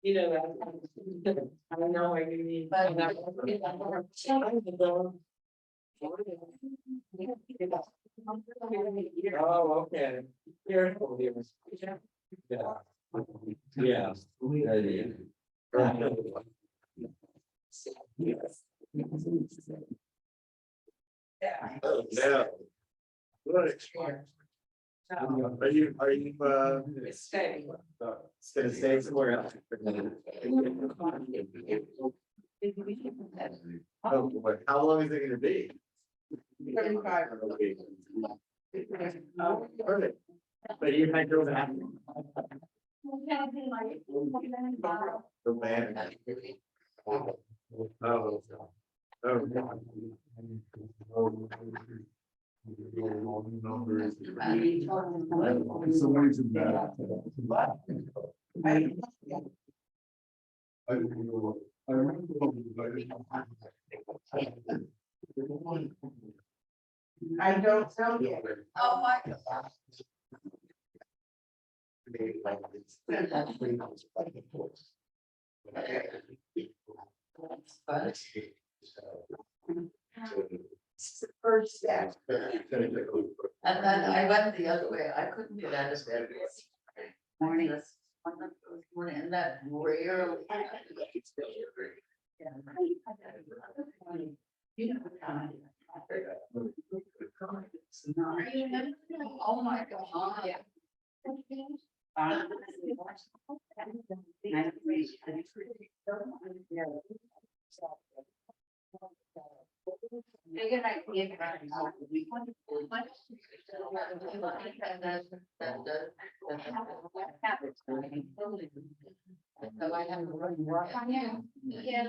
You know, I don't know where you need. Oh, okay. Careful here. Yeah. Yeah. Yeah. What experience? Are you Stay. it's gonna stay somewhere else? Oh, boy. How long is it gonna be? 35. Oh, perfect. But you might go back. The man. Oh. Oh. I don't tell you. Oh, my God. It's the first step. And then I went the other way. I couldn't get out of bed. Morning. Morning, and that rarely. You know, oh my God. Yeah. So I have to run work on you. Yeah.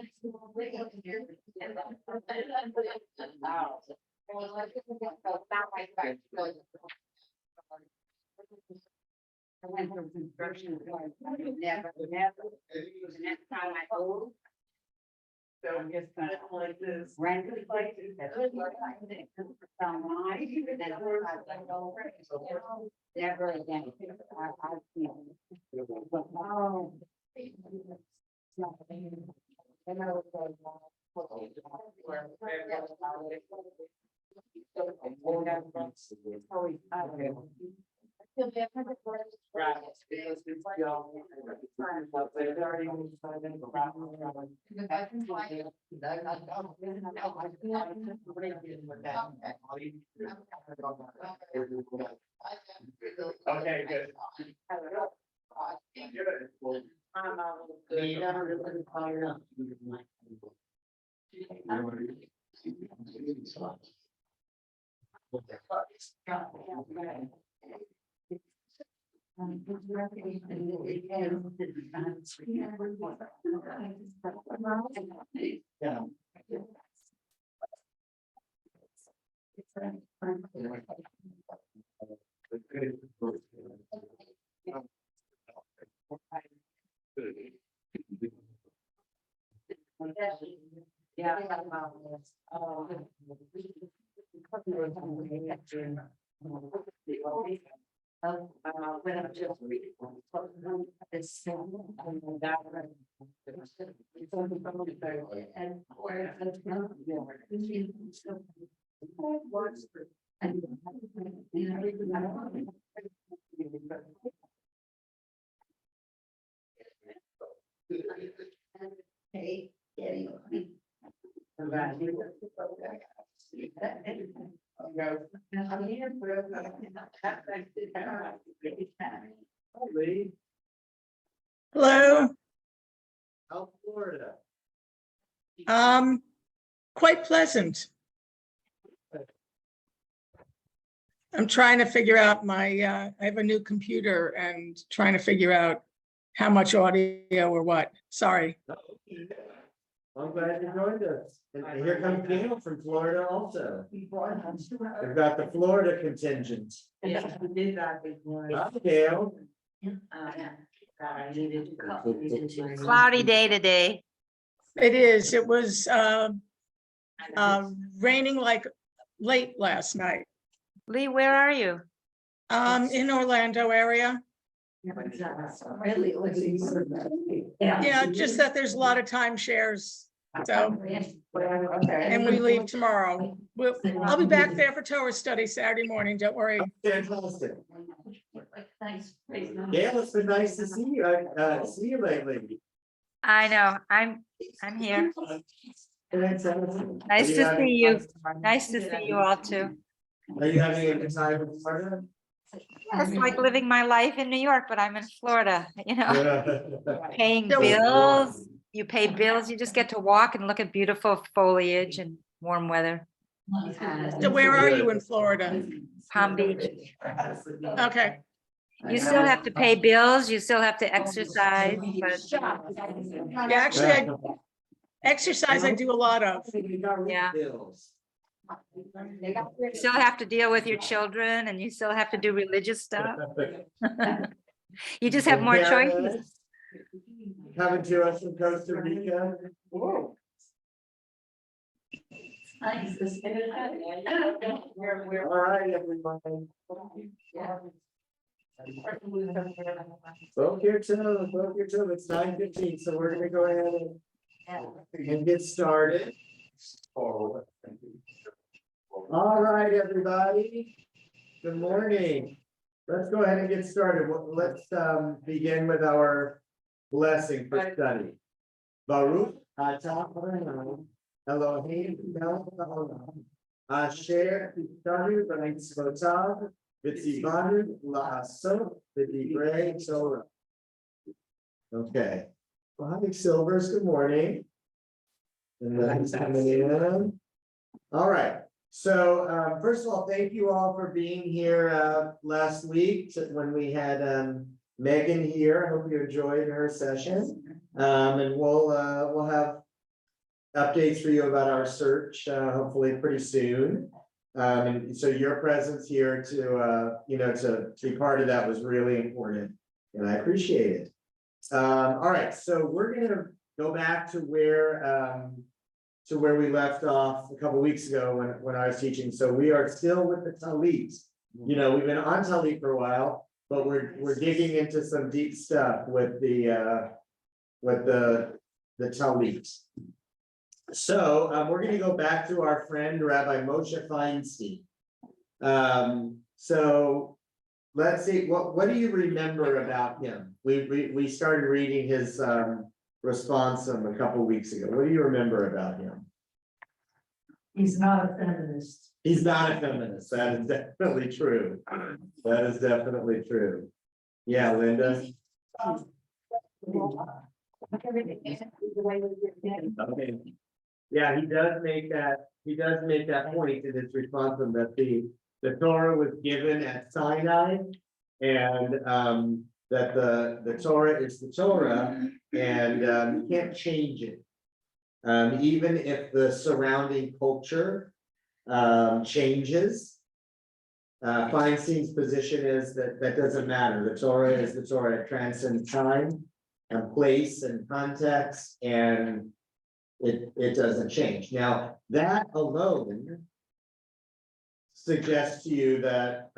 I went through construction, never, the next time I moved. So I'm just kind of like this. Rented places, that's what I think, for some night, and then I went over, never again. I can't. But, oh. And I was like, Right, because it's y'all. They're already on the side of the ground. Okay, good. Good. I'm a little Yeah. Yeah. When I'm just reading. It's. Hey, getting. Hello, South Florida. quite pleasant. I'm trying to figure out I have a new computer and trying to figure out how much audio or what. Sorry. I'm glad you joined us. And here comes Gail from Florida also. We've got the Florida contingent. Yeah, we did that before. Hi, Gail. I needed to. Cloudy day today. It is. It was raining like late last night. Lee, where are you? In Orlando area. Yeah, just that there's a lot of timeshares. So, and we leave tomorrow. I'll be back there for Torah study Saturday morning. Don't worry. Fantastic. Gail, it's been nice to see you. See you lately. I know, I'm here. Fantastic. Nice Are to having see you. fun? Nice to see you all too. Are you having a good time in Florida? It's like living my life in New York, but I'm in Florida, paying So- bills. You pay bills, you just get to walk and look at beautiful foliage and warm weather. So where are you in Florida? Palm Beach. Okay. You still have to pay bills, you still have to exercise, but Yeah, actually, exercise I do a lot of. Yeah. you still have to deal with your children and you still have to do religious stuff. You just have more choices. Coming to us from Costa Rica. All right, everybody. Both your toe, it's 9:15, so we're gonna go ahead and get started. All right, everybody. Good morning. Let's go ahead and get started. Let's begin with our blessing for study. Baruch atah Adonai Elohim melech haolam asher titanu b'mitzvotav v'tzivanu la'asot b'divrei Torah. Okay. Bobby Silvers, good morning. And then coming in. All right. So first of all, thank you all for being here last week when we had Megan here. I hope you enjoyed her session. And we'll have updates for you about our search, hopefully pretty soon. And so your presence here to be part of that was really important, and I appreciate it. All right, so we're gonna go back to where we left off a couple weeks ago when I was teaching. So we are still with the Talit. We've been on Talit for a while, but we're digging into some deep stuff with the Talit. So we're going to go back to our friend Rabbi Moshe Feinstein. So let's see, what do you remember about him? We started reading his responsum a couple weeks ago. What do you remember about him? He's not a feminist. He's not a feminist. That is definitely true. That is definitely true. Yeah, Linda. Okay. Yeah, he does make that point in his responsum that the Torah was given at Sinai, and that the Torah is the Torah, and you can't change it. Even if the surrounding culture changes. Feinstein's position is that doesn't matter. The Torah is the Torah. It transcends time and place and context, and it doesn't change. Now, that alone suggests to you that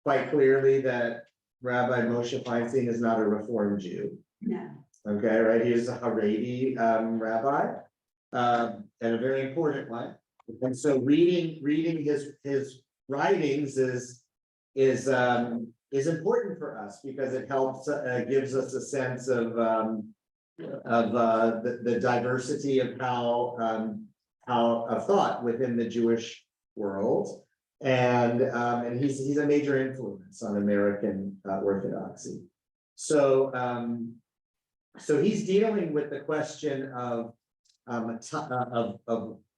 quite clearly that Rabbi Moshe Feinstein is not a Reform Jew. No. Okay, right? He is a Haredi rabbi, and a very important one. And so reading his writings is important for us because it helps gives us a sense of the diversity of how of thought within the Jewish world, and he's a major influence on American Orthodoxy. So he's dealing with the question of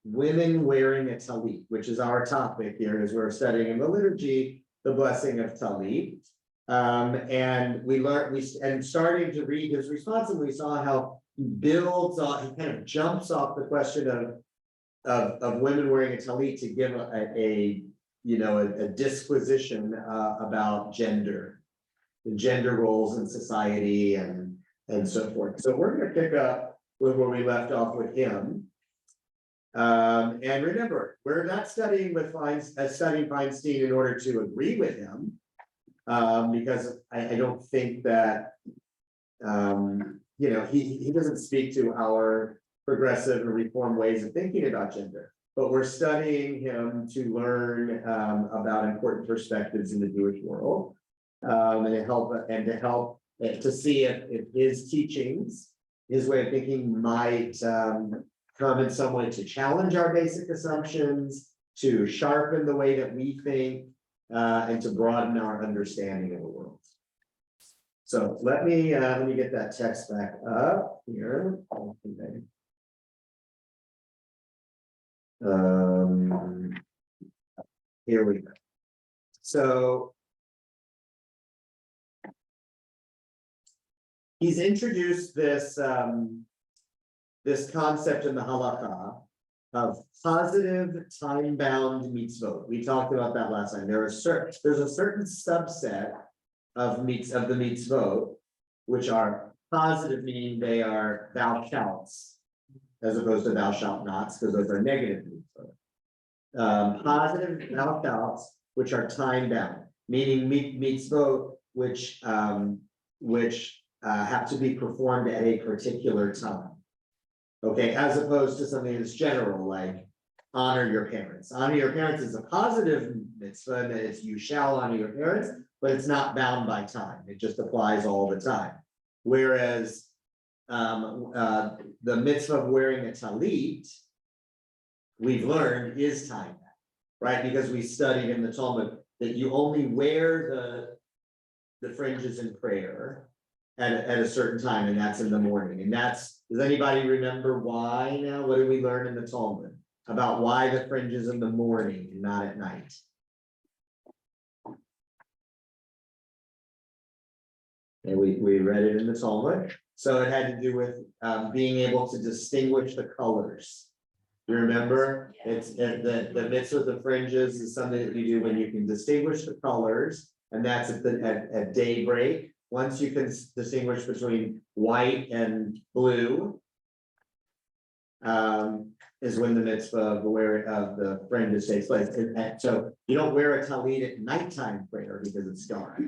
women wearing a talit, which is our topic here as we're studying in the liturgy, the blessing of talit. And starting to read his response, and we saw how he builds on, he kind of jumps off the question of women wearing a talit to give a disquisition about gender, the gender roles in society and so forth. So we're going to pick up with where we left off with him. And remember, we're not studying Feinstein in order to agree with him. Because I don't think that, he doesn't speak to our progressive and reform ways of thinking about gender. But we're studying him to learn about important perspectives in the Jewish world. And to help to see if his teachings, his way of thinking might come in some way to challenge our basic assumptions, to sharpen the way that we think, and to broaden our understanding of the world. So let me get that text back up here. Here we go. So he's introduced this this concept in the halakha of positive time-bound mitzvot. We talked about that last time. There's a certain subset of the mitzvot, which are positive, meaning they are thou shalts, as opposed to thou shalt nots, because those are negative mitzvot. Positive thou shalts, which are time-bound, meaning mitzvot which have to be performed at a particular time. Okay, as opposed to something that's general, like honor your parents. Honor your parents is a positive mitzvah, and it's you shall honor your parents, but it's not bound by time. It just applies all the time. Whereas the mitzvah of wearing a talit, we've learned, is time bound, right? Because we studied in the Talmud that you only wear the fringes in prayer at a certain time, and that's in the morning. And does anybody remember why now? What did we learn in the Talmud about why the fringes in the morning and not at night? And we read it in the Talmud. So it had to do with being able to distinguish the colors. You remember? It's the mitzvah of the fringes is something that you do when you can distinguish the colors, and that's at daybreak. Once you can distinguish between white and blue, is when the mitzvah of the fringes takes place. And so you don't wear a talit at nighttime prayer because it's dark.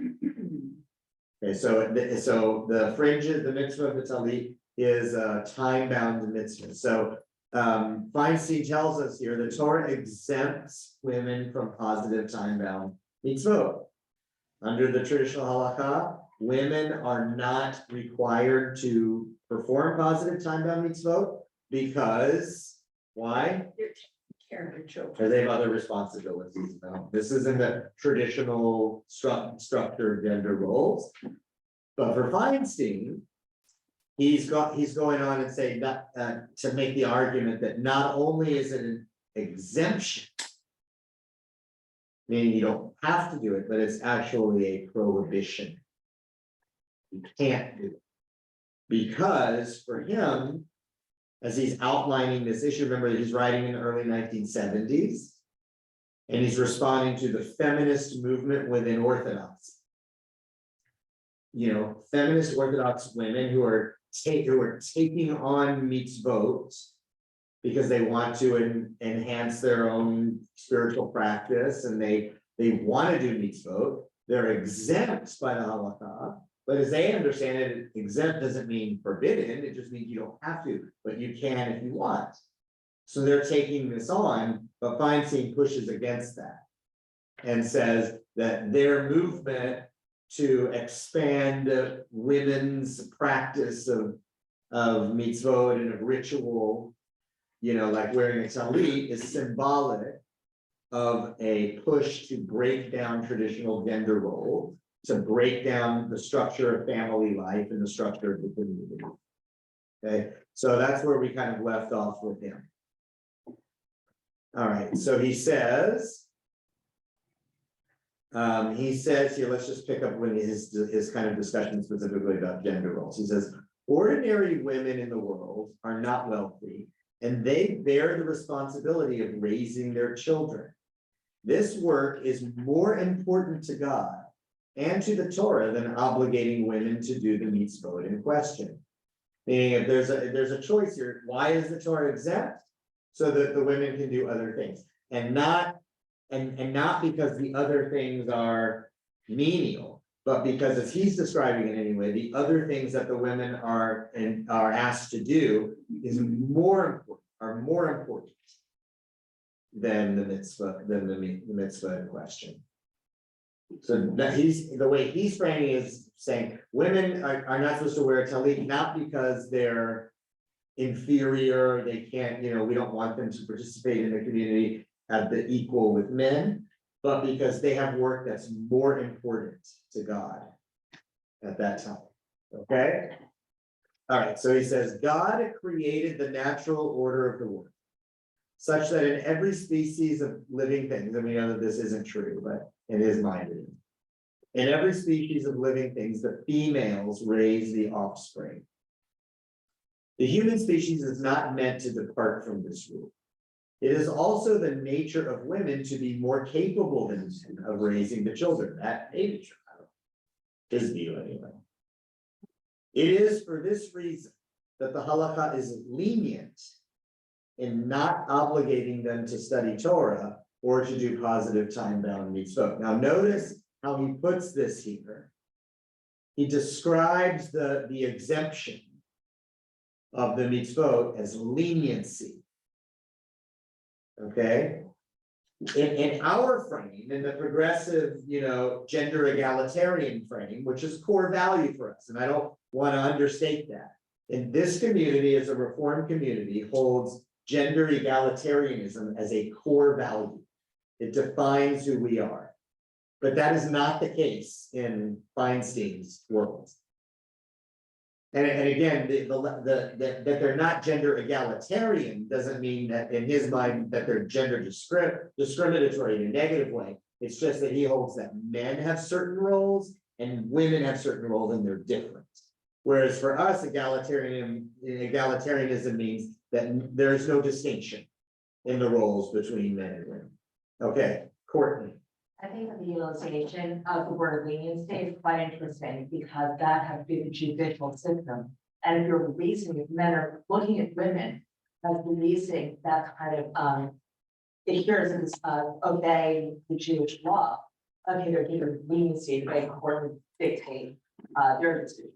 Okay, so the fringes, the mitzvah of the talit is a time-bound mitzvah. So Feinstein tells us here the Torah exempts women from positive time-bound mitzvot. Under the traditional halakha, women are not required to perform positive time-bound mitzvot because, why? Because they have other responsibilities. No, this isn't the traditional structured gender roles. But for Feinstein, he's going on and saying that to make the argument that not only is it an exemption, meaning you don't have to do it, but it's actually a prohibition. You can't do it. Because for him, as he's outlining this issue, remember that he's writing in the early 1970s, and he's responding to the feminist movement within Orthodoxy. Feminist Orthodox women who are taking on mitzvot because they want to enhance their own spiritual practice, and they want to do mitzvot. They're exempt by the halakha. But as they understand it, exempt doesn't mean forbidden, it just means you don't have to, but you can if you want. So they're taking this on, but Feinstein pushes against that and says that their movement to expand women's practice of mitzvot and of ritual, like wearing a talit, is symbolic of a push to break down traditional gender roles, to break down the structure of family life and the structure of the community. Okay, so that's where we kind of left off with him. All right, so he says here, let's just pick up when his kind of discussion specifically about gender roles. He says, ordinary women in the world are not wealthy, and they bear the responsibility of raising their children. This work is more important to God and to the Torah than obligating women to do the mitzvot in question. Meaning if there's a choice here, why is the Torah exempt? So that the women can do other things and not because the other things are menial, but because as he's describing it anyway, the other things that the women are asked to do is more important than the mitzvah in question. So that the way he's framing is saying women are not supposed to wear a talit, not because they're inferior, they can't, we don't want them to participate in the community at the equal with men, but because they have work that's more important to God at that time. Okay? All right, so he says, God created the natural order of the world, such that in every species of living things, and we know that this isn't true, but in his mind it is. In every species of living things, the females raise the offspring. The human species is not meant to depart from this rule. It is also the nature of women to be more capable than men of raising the children. That may be true. His view anyway. It is for this reason that the halakha is lenient in not obligating them to study Torah or to do positive time-bound mitzvot. Now notice how he puts this here. He describes the exemption of the mitzvot as leniency. Okay, in our frame, in the progressive, gender egalitarian frame, which is core value for us, and I don't want to understate that. In this community, as a Reformed community, holds gender egalitarianism as a core value. It defines who we are, but that is not the case in Feinstein's world. And again, that they're not gender egalitarian doesn't mean that in his mind that they're gender discriminatory in a negative way. It's just that he holds that men have certain roles and women have certain roles and they're different. Whereas for us, egalitarianism means that there's no distinction in the roles between men and women. Okay, Courtney. I think that the utilization of the word leniency is quite interesting because that has been the judicial system. And if you're releasing, if men are looking at women as releasing that kind of adherence of obeying the Jewish law, okay, they're given leniency to make court dictate their decision.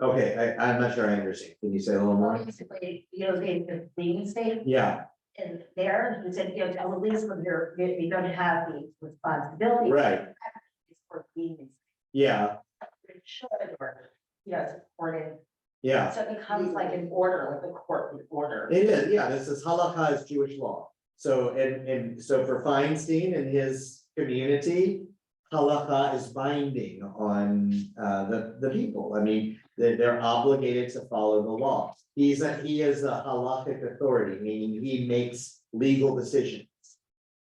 Okay, I'm not sure I understand. Can you say a little more? Basically, the leniency. Yeah, And there, he said, at least when you don't have the responsibility. right. For leniency. Yeah, It should, or, supported. yeah. So it becomes like an order, like a court order. It is, yeah, this is halakha is Jewish law. So, and so for Feinstein and his community, halakha is binding on the people. I mean, they're obligated to follow the law. He is a halakhic authority, meaning he makes legal decisions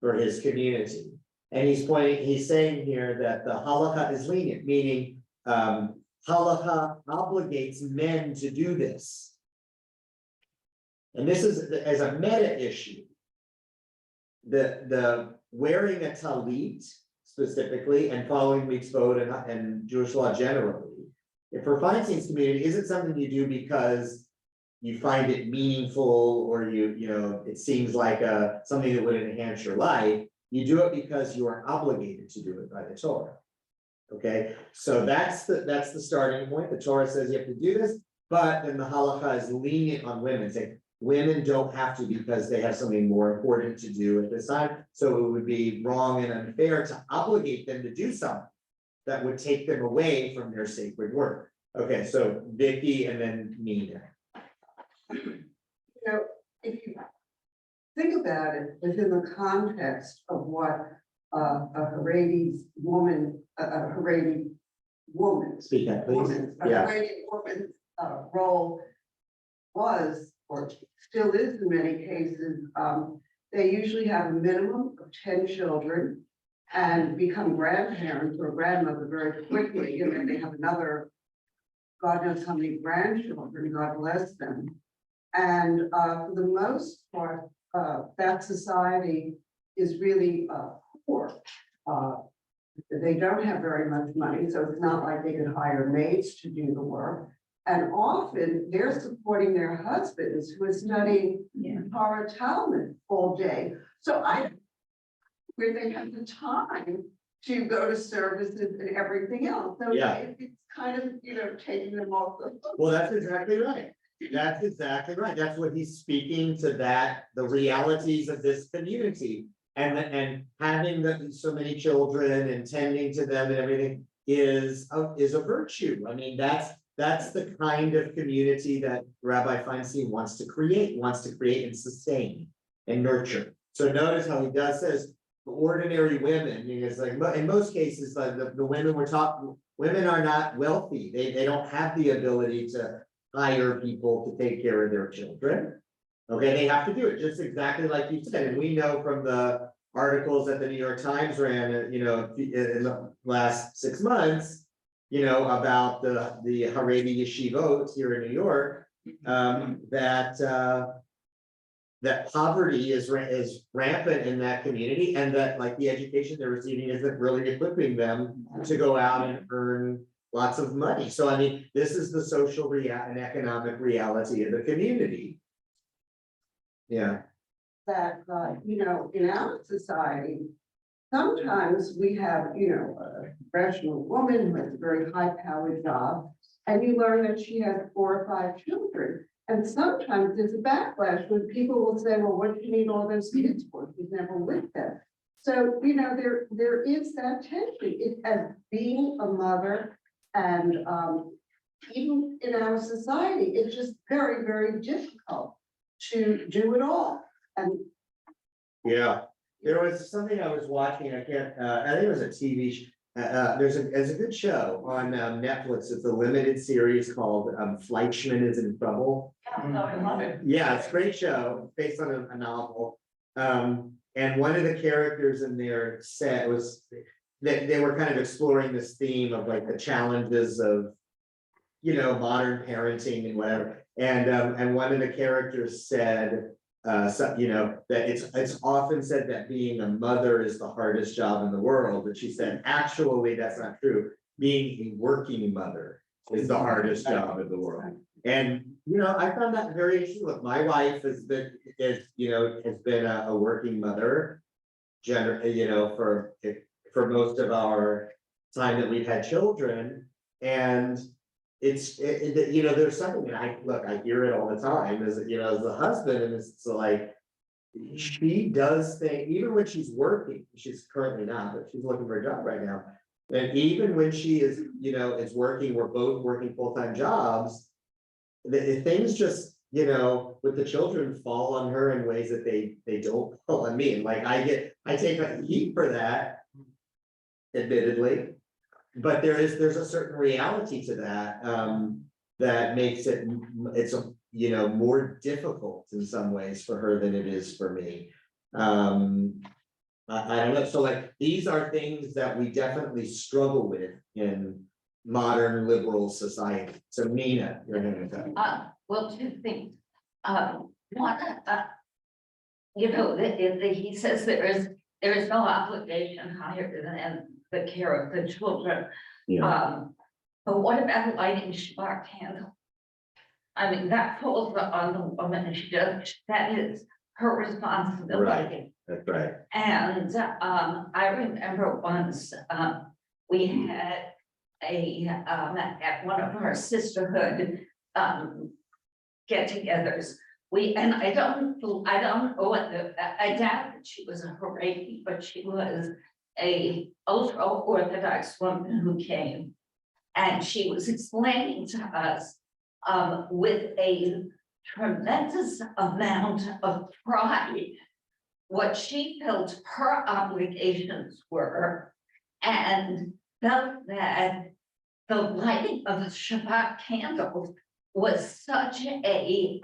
for his community. And he's saying here that the halakha is lenient, meaning halakha obligates men to do this. And this is as a meta issue. The wearing a talit specifically and following mitzvot and Jewish law generally, if for Feinstein's community, isn't something you do because you find it meaningful or it seems like something that would enhance your life. You do it because you are obligated to do it by the Torah. Okay, so that's the starting point. The Torah says you have to do this, but then the halakha is lenient on women, saying women don't have to because they have something more important to do at this time. So it would be wrong and unfair to obligate them to do something that would take them away from their sacred work. Okay, so Vicky and then Nina. If you think about it within the context of what a Haredi woman, Speak up, please. a Yeah, Haredi woman's role was, or still is in many cases, they usually have a minimum of 10 children and become grandparents or grandmother very quickly, and then they have another, God knows how many grandchildren, God bless them. And for the most part, that society is really poor. They don't have very much money, so it's not like they could hire maids to do the work. And often they're supporting their husbands who are studying Torah Talmud all day. So where they have the time to go to services and everything else. So Yeah. it's kind of, taking them off the hook. Well, that's exactly right. That's exactly right. That's what he's speaking to, that the realities of this community. And having so many children and tending to them and everything is a virtue. I mean, that's the kind of community that Rabbi Feinstein wants to create and sustain and nurture. So notice how he does this, ordinary women, it's like, in most cases, like the women we're talking, women are not wealthy. They don't have the ability to hire people to take care of their children. Okay, they have to do it just exactly like you said, and we know from the articles that the New York Times ran, in the last 6 months, about the Haredi yeshivot here in New York, that poverty is rampant in that community, and that like the education they're receiving isn't really equipping them to go out and earn lots of money. So I mean, this is the social and economic reality of the community. Yeah. That, in our society, sometimes we have, a professional woman who has a very high-powered job, and you learn that she has 4 or 5 children. And sometimes there's a backlash when people will say, well, what do you need all those kids for? She's never with them. So, there is that tension. It as being a mother, and even in our society, it's just very, very difficult to do it all. And Yeah, there was something I was watching, I think it was a TV there's a good show on Netflix. It's a limited series called Fleischman is in Trouble. I love it. Yeah, it's a great show based on a novel. And one of the characters in there said was that they were kind of exploring this theme of like the challenges of, modern parenting and whatever. And one of the characters said, that it's often said that being a mother is the hardest job in the world, but she said, actually, that's not true. Being a working mother is the hardest job in the world. And, I found that very interesting. Look, my wife has been a working mother, for most of our time that we've had children. And there's something that I hear it all the time as a husband, and it's like, she does think, even when she's working, she's currently not, but she's looking for a job right now. And even when she is, is working, we're both working full-time jobs, the things just, with the children fall on her in ways that they don't fall on me. And like, I take heat for that, admittedly. But there's a certain reality to that, that makes it's more difficult in some ways for her than it is for me. I don't know. So like, these are things that we definitely struggle with in modern liberal society. So Nina, you're going to talk. Well, 2 things. One, he says there is no obligation higher than the care of the children. But what about lighting Shabbat candles? I mean, that falls on the woman. That is her responsibility. Right. That's right. And I remember once we had at one of our sisterhood get-togethers. I don't know I doubt that she was a Haredi, but she was a ultra-Orthodox woman who came, and she was explaining to us with a tremendous amount of pride what she felt her obligations were, and felt that the lighting of the Shabbat candles was such a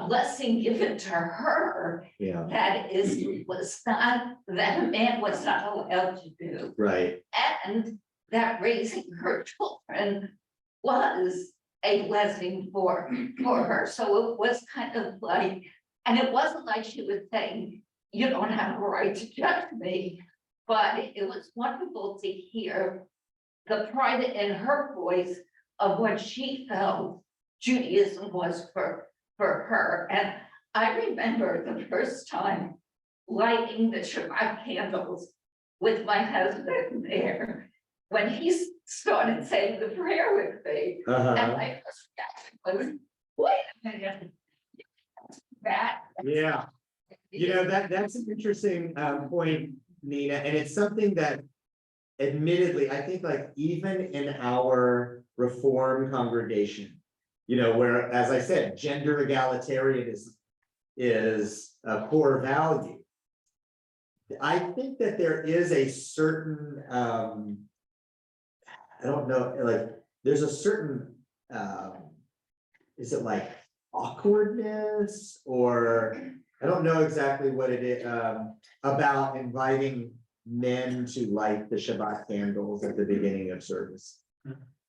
blessing given to her, that a man was not allowed to do. Right. And that raising her children was a blessing for her. So it was kind of like, and it wasn't like she was saying, you don't have a right to judge me, but it was wonderful to hear the pride in her voice of what she felt Judaism was for her. And I remember the first time lighting the Shabbat candles with my husband there, when he started saying the prayer with me. And my first reaction was, wait a minute. That. Yeah. That's an interesting point, Nina, and it's something that admittedly, I think like even in our Reform congregation, where, as I said, gender egalitarianism is a core value. I think that there is a certain, I don't know, like, there's a certain, is it like awkwardness, or I don't know exactly what it is, about inviting men to light the Shabbat candles at the beginning of service.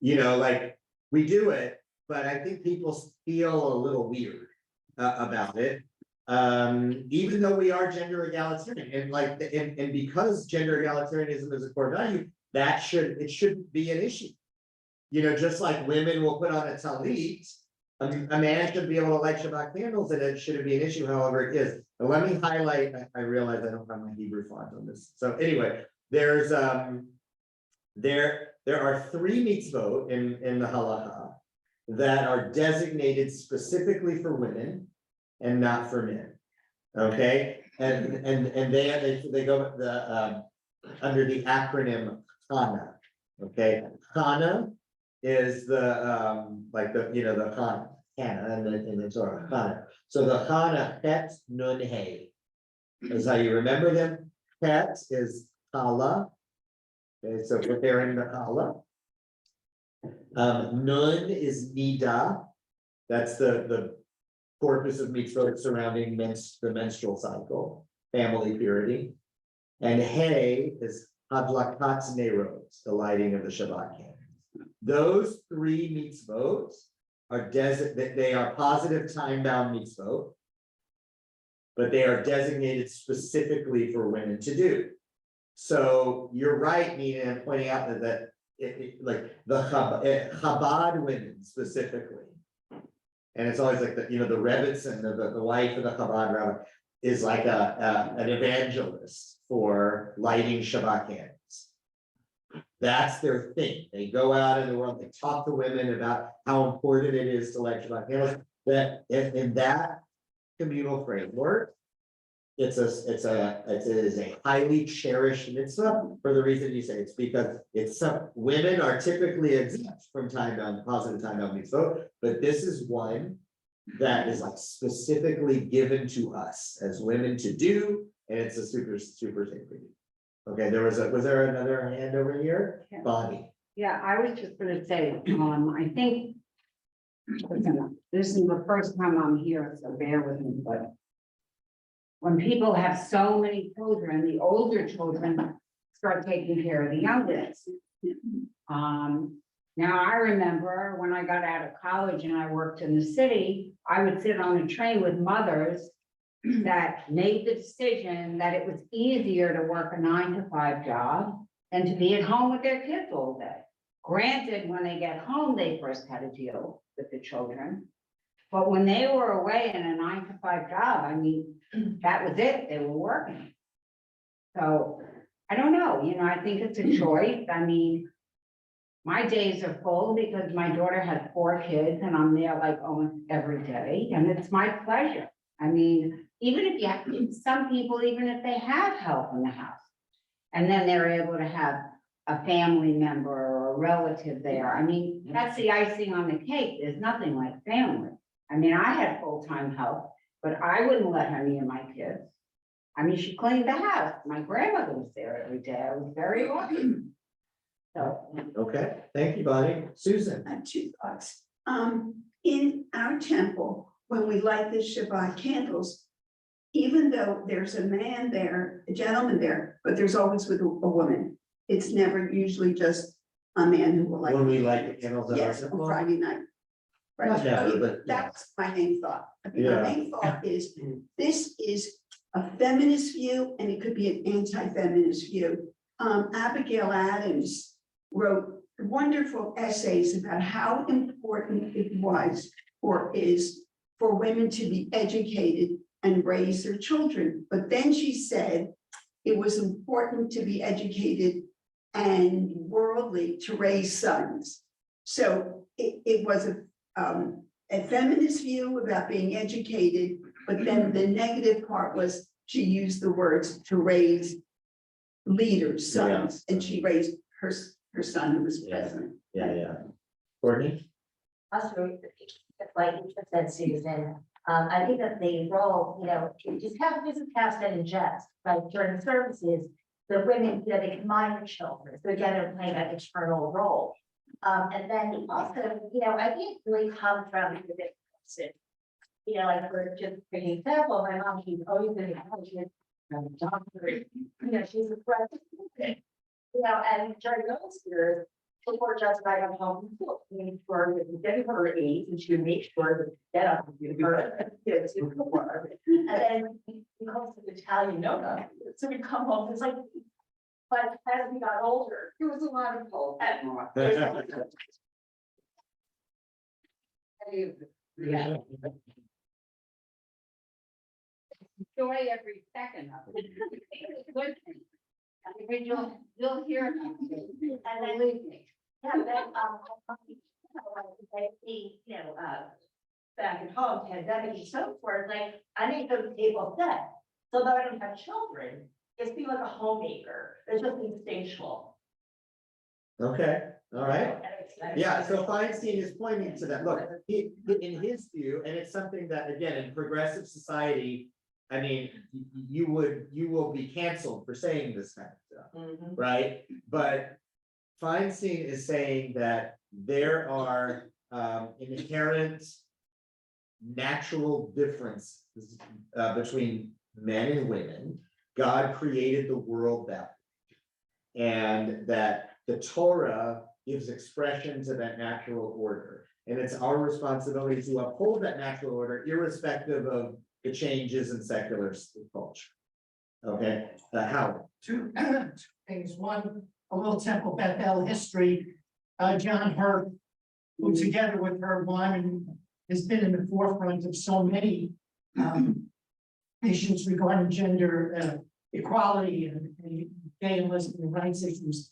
Like, we do it, but I think people feel a little weird about it. Even though we are gender egalitarian, and because gender egalitarianism is a core value, it shouldn't be an issue. Just like women will put on a talit, a man should be able to light Shabbat candles, and it shouldn't be an issue, however it is. But let me highlight, I realize I don't have my Hebrew font on this. So anyway, there's there are 3 mitzvot in the halacha that are designated specifically for women and not for men. Okay, and they go under the acronym Chana. Okay, Chana is the the Chana in the Torah, Chana. So the Chana, Het Nun Hey, is how you remember them. Het is Challah. Okay, so preparing the Challah. Nun is Nida. That's the corpus of mitzvot surrounding the menstrual cycle, family purity. And Hey is Hadlakat Nerot, the lighting of the Shabbat candles. Those 3 mitzvot are they are positive time-bound mitzvot, but they are designated specifically for women to do. So you're right, Nina, in pointing out that like the Chabad women specifically. And it's always like the Rebbitzin, the wife of the Chabad rabbi, is like an evangelist for lighting Shabbat candles. That's their thing. They go out in the world, they talk to women about how important it is to light Shabbat candles. That in that communal framework, it is a highly cherished mitzvah for the reason you say. It's because women are typically exempt from positive time-bound mitzvah, but this is one that is like specifically given to us as women to do, and it's a super sacred. Okay, was there another hand over here? Yeah. Bonnie. Yeah, I was just gonna say, I think. This is the first time I'm here, so bear with me, but. When people have so many children, the older children start taking care of the youngest. Now I remember when I got out of college and I worked in the city, I would sit on a train with mothers that made the decision that it was easier to work a 9-to-5 job than to be at home with their kids all day. Granted, when they get home, they first had to deal with the children. But when they were away in a 9-to-5 job, I mean, that was it, they were working. So, I don't know, I think it's a choice. I mean, my days are full because my daughter has 4 kids and I'm there like almost every day, and it's my pleasure. I mean, even if you have, some people, even if they have help in the house, and then they're able to have a family member or a relative there. I mean, that's the icing on the cake. There's nothing like family. I mean, I had full-time help, but I wouldn't let her near my kids. I mean, she cleaned the house. My grandmother was there every day. I was very lucky. So. Okay, thank you, Bonnie. Susan. I have 2 thoughts. In our temple, when we light the Shabbat candles, even though there's a man there, a gentleman there, but there's always with a woman. It's never usually just a man who will light. When we light the candles at our Yes, on temple? Friday night. Right. Not never, but That's my main thought. I mean, Yeah. my main thought is, this is a feminist view and it could be an anti-feminist view. Abigail Adams wrote wonderful essays about how important it was or is for women to be educated and raise their children. But then she said it was important to be educated and worldly to raise sons. So it was a feminist view about being educated, but then the negative part was she used the words to raise leaders, sons, and she raised her son who was president. Yeah. Courtney? Also, like you said, Susan, I think that the role, just have this is cast in jest, right, during services, the women, they combine the children, so again, they're playing that external role. And then also, I think it really comes from the person. Like for just for example, my mom, she's always been a doctor, she's a friend. And during those years, before just right on home, making sure that we get her A's and she would make sure that get up and do her, to work. And then because of Italian yoga, so we come home, it's like, but as we got older, there was a lot of hope and more. Yeah. Enjoy every second of it. Good thing. I mean, you'll hear it. And then Believe me. yeah, then, back at home, pandemic and so forth, like, I make those tables set, so that I don't have children, just be like a homemaker, it's just instinctual. Okay, all right. Yeah, so Feinstein is pointing to that. Look, in his view, and it's something that, again, in progressive society, I mean, you will be canceled for saying this kind of stuff, right? But Feinstein is saying that there are inherent natural differences between men and women. God created the world that way, and that the Torah gives expression to that natural order. And it's our responsibility to uphold that natural order, irrespective of the changes in secular culture. Okay, Howard? Two things. One, a little Temple Beth-El history. John Hurt, who together with Herb Lyman has been in the forefront of so many issues regarding gender equality and gay and lesbian rights issues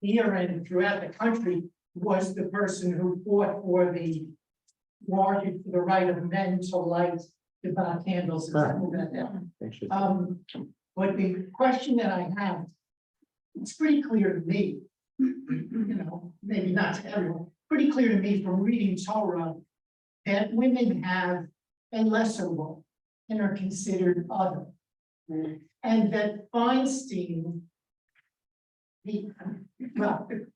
here and throughout the country, was the person who fought for the argued for the right of men to light the candles. And but the question that I have, it's pretty clear to me, maybe not to everyone, pretty clear to me from reading Torah that women have a lesser role and are considered other. And that Feinstein,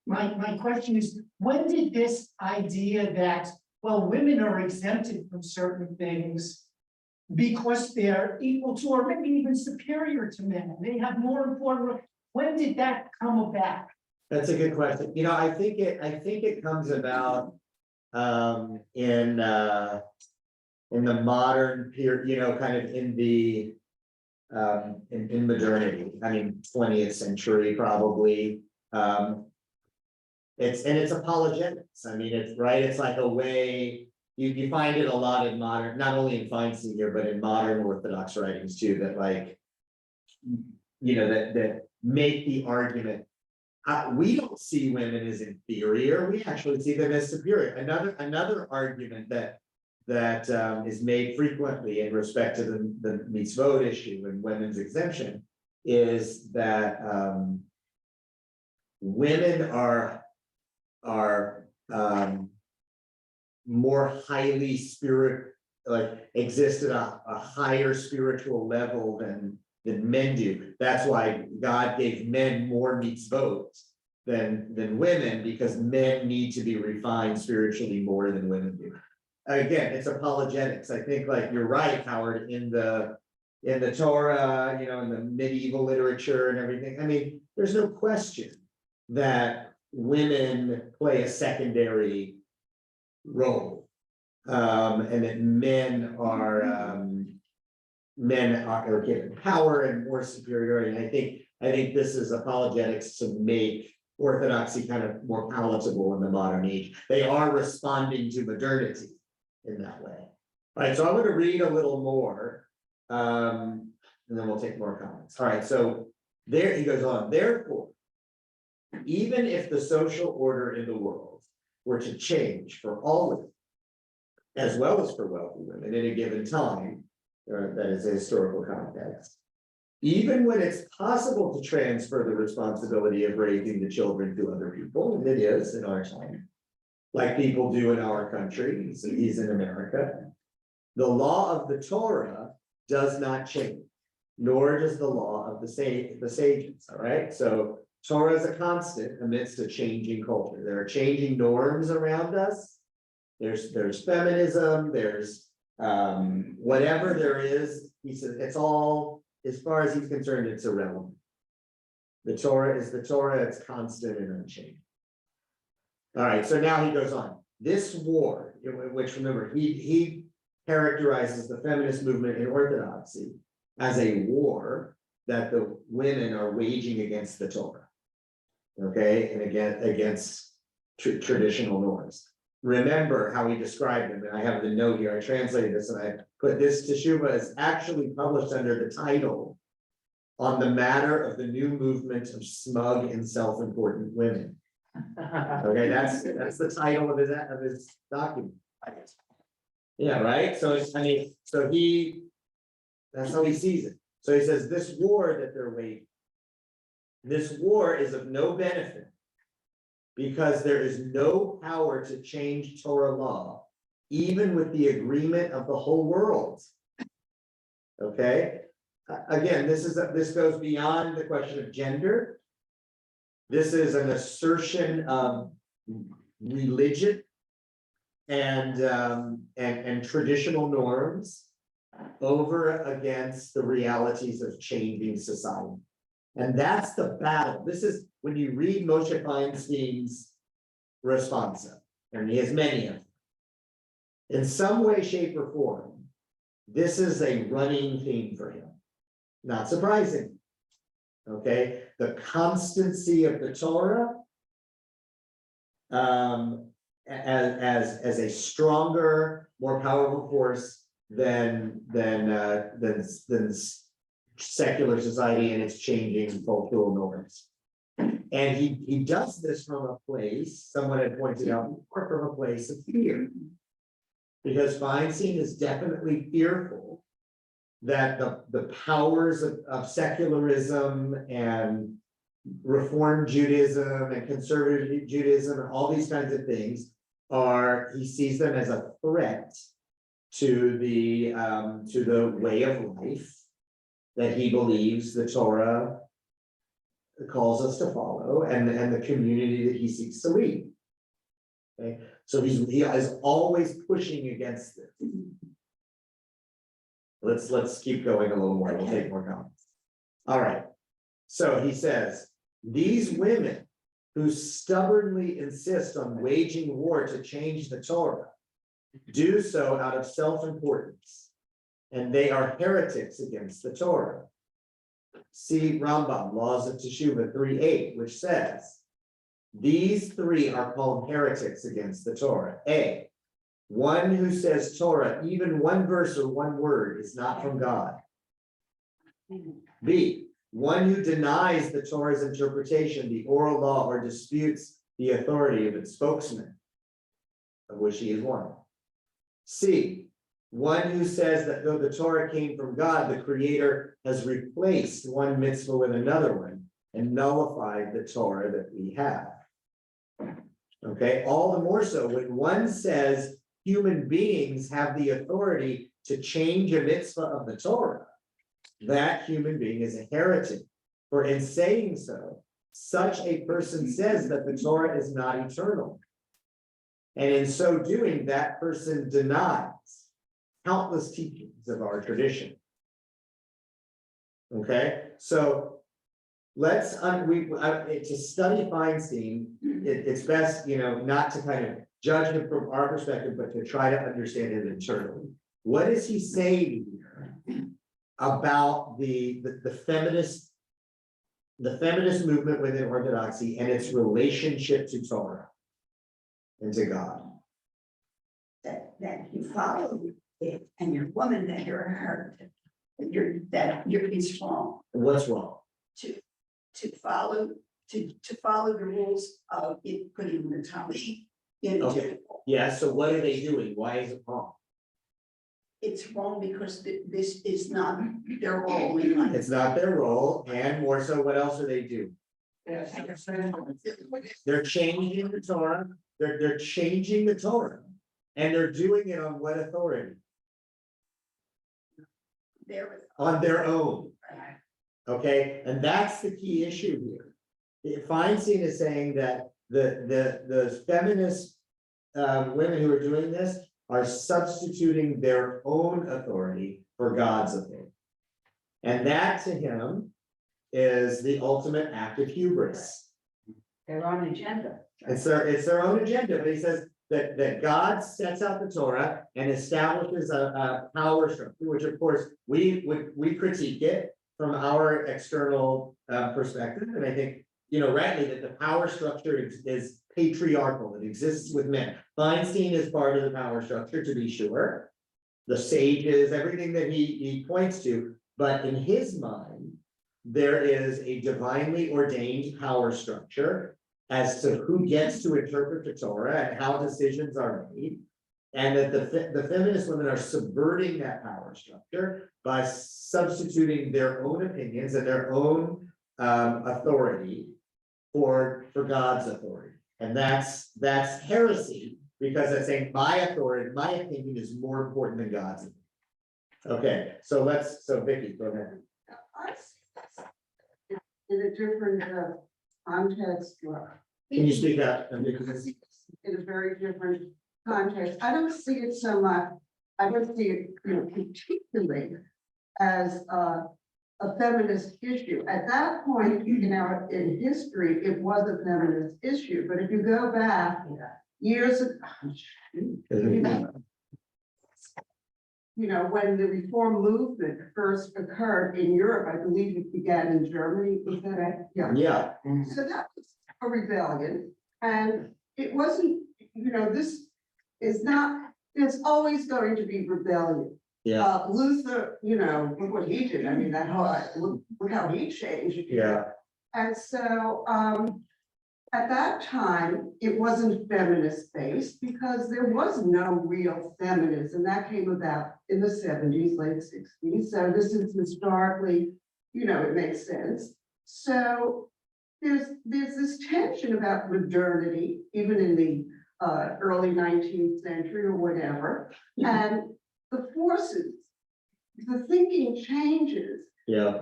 my question is, when did this idea that, well, women are exempted from certain things because they're equal to or maybe even superior to men, they have more important, when did that come about? That's a good question. I think it comes about in the modern period, kind of in the in modernity. I mean, 20th century probably. It's apologetics. I mean, it's right. It's like a way you find it a lot in modern, not only in Feinstein here, but in modern Orthodox writings too. That that make the argument. We don't see women as inferior. We actually see them as superior. Another argument that is made frequently in respect to the mitzvot issue and women's exemption is that women are more highly exist at a higher spiritual level than men do. That's why God gave men more mitzvot than women, because men need to be refined spiritually more than women do. Again, it's apologetics. I think, like, you're right, Howard, in the Torah, in the medieval literature and everything. I mean, there's no question that women play a secondary role, and that men are given power and more superiority. And I think this is apologetics to make orthodoxy kind of more palatable in the modern age. They are responding to modernity in that way. All right, so I'm gonna read a little more, and then we'll take more comments. All right, so there he goes on, therefore, even if the social order in the world were to change for all of it, as well as for wealthy women at a given time, that is a historical context, even when it's possible to transfer the responsibility of raising the children to other people, and it is in our time, like people do in our country, he's in America, the law of the Torah does not change, nor does the law of the sages, all right? So Torah is a constant amidst a changing culture. There are changing norms around us. There's feminism, there's whatever there is, he said, it's all, as far as he's concerned, it's irrelevant. The Torah is the Torah, it's constant and unchanged. All right, so now he goes on. This war, which remember, he characterizes the feminist movement in Orthodoxy as a war that the women are waging against the Torah. Okay, and against traditional norms. Remember how he described them, and I have the note here, I translated this and I put this teshuvah is actually published under the title on the matter of the new movement of smug and self-important women. Okay, that's the title of his document. Yeah, right, so it's, I mean, so that's how he sees it. So he says this war that they're waging, this war is of no benefit because there is no power to change Torah law, even with the agreement of the whole world. Okay, again, this goes beyond the question of gender. This is an assertion of religion and traditional norms over against the realities of changing society. And that's the battle. This is when you read Moshe Feinstein's responsa, and he has many of them. In some way, shape, or form, this is a running theme for him. Not surprising. Okay, the constancy of the Torah as a stronger, more powerful force than secular society and its changing cultural norms. And he does this from a place, someone had pointed out, more from a place of fear. Because Feinstein is definitely fearful that the powers of secularism and Reform Judaism and conservative Judaism and all these kinds of things he sees them as a threat to the way of life that he believes the Torah calls us to follow and the community that he seeks to lead. Okay, so he is always pushing against this. Let's keep going a little more. We'll take more comments. All right. So he says, these women who stubbornly insist on waging war to change the Torah do so out of self-importance, and they are heretics against the Torah. See Rambam, Laws of Teshuvah 3:8, which says, these three are called heretics against the Torah. A, one who says Torah, even one verse or one word, is not from God. B, one who denies the Torah's interpretation, the oral law, or disputes the authority of its spokesman, of which he is one. C, one who says that though the Torah came from God, the Creator has replaced one mitzvah with another one and nullified the Torah that we have. Okay, all the more so when one says human beings have the authority to change a mitzvah of the Torah, that human being is a heretic. For in saying so, such a person says that the Torah is not eternal. And in so doing, that person denies countless teachings of our tradition. Okay, so let's to study Feinstein, it's best, not to kind of judge him from our perspective, but to try to understand it internally. What is he saying here about the feminist the feminist movement within Orthodoxy and its relationship to Torah and to God. That you follow it and you're a woman, that you're a heretic. That you're it's wrong What's wrong? to follow, to follow the rules of it putting the tummy into. Okay. Yeah, so what are they doing? Why is it wrong? It's wrong because this is not their role in life. It's not their role, and more so, what else are they doing? They're changing the Torah, they're changing the Torah, and they're doing it on what authority? On their own. Okay, and that's the key issue here. Feinstein is saying that the feminist women who are doing this are substituting their own authority for God's authority. And that to him is the ultimate act of hubris. Their own agenda. It's their own agenda, but he says that God sets out the Torah and establishes a power structure, which of course we critique it from our external perspective. And I think, rightly, that the power structure is patriarchal. It exists with men. Feinstein is part of the power structure, to be sure. The sages, everything that he points to, but in his mind, there is a divinely ordained power structure as to who gets to interpret the Torah and how decisions are made. And that the feminist women are subverting that power structure by substituting their own opinions and their own authority for God's authority. And that's heresy, because it's saying my authority, my opinion is more important than God's opinion. Okay, so Vicky, go ahead. In a different context. Can you speak up? In a very different context. I don't see it so much, I don't see it, particularly as a feminist issue. At that point, in history, it was a feminist issue, but if you go back years ago, when the reform movement first occurred in Europe, I believe it began in Germany, was that it? Yeah. So that was a rebellion, and it wasn't, this is not, there's always going to be rebellion. Yeah. Luther, look what he did. I mean, look how he changed. Yeah. And so, at that time, it wasn't feminist based because there was no real feminism that came about in the 70s, late 60s. So this is historically, it makes sense. So there's this tension about modernity, even in the early 19th century or whatever, and the forces, the thinking changes. Yeah.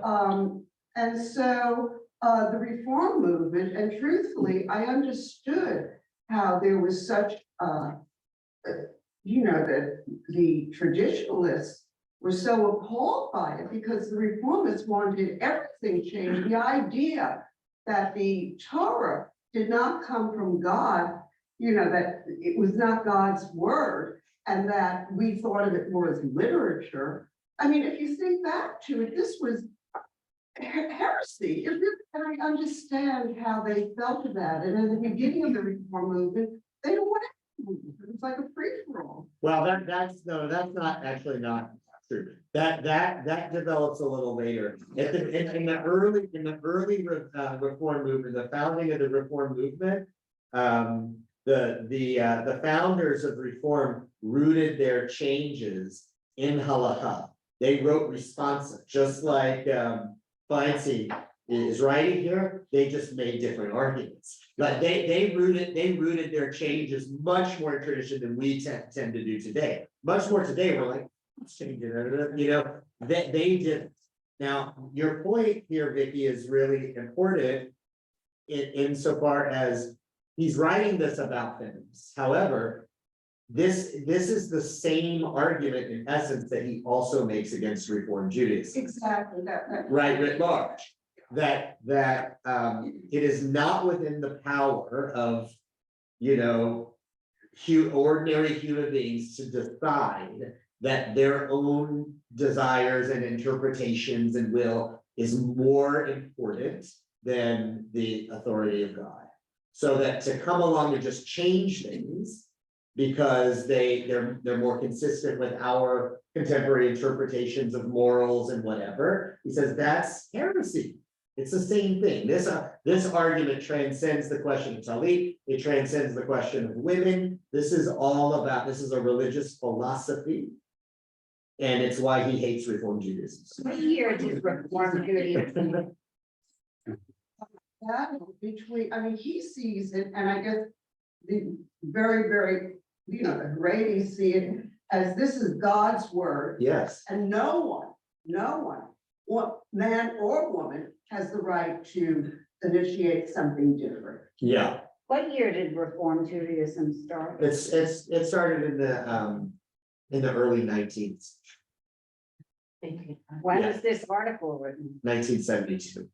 And so the reform movement, and truthfully, I understood how there was such, that the traditionalists were so appalled by it because the reformists wanted everything changed. The idea that the Torah did not come from God, that it was not God's word, and that we thought of it more as literature. I mean, if you think back to it, this was heresy. And I understand how they felt about it. And at the beginning of the reform movement, they don't want it. It's like a free-for-all. Well, that's not actually not true. That develops a little later. In the early reform movement, the founding of the reform movement, the founders of reform rooted their changes in halakha. They wrote responsa, just like Feinstein is writing here. They just made different arguments, but they rooted their changes much more in tradition than we tend to do today. Much more today, we're like, let's change it, that they did. Now, your point here, Vicky, is really important insofar as he's writing this about feminists. However, this is the same argument in essence that he also makes against Reform Judaism. Exactly. Right, writ large. That it is not within the power of, ordinary human beings to decide that their own desires and interpretations and will is more important than the authority of God. So that to come along and just change things because they're more consistent with our contemporary interpretations of morals and whatever, he says that's heresy. It's the same thing. This argument transcends the question of Talit. It transcends the question of women. This is all about, this is a religious philosophy. And it's why he hates Reform Judaism. What year did Reform Judaism? That between, I mean, he sees it, and I guess the very, very, the Haredi see it as this is God's word, Yes, and no one, what man or woman has the right to initiate something different. yeah. What year did Reform Judaism start? It started in the early 19th, When Yeah. was this article written? 1972.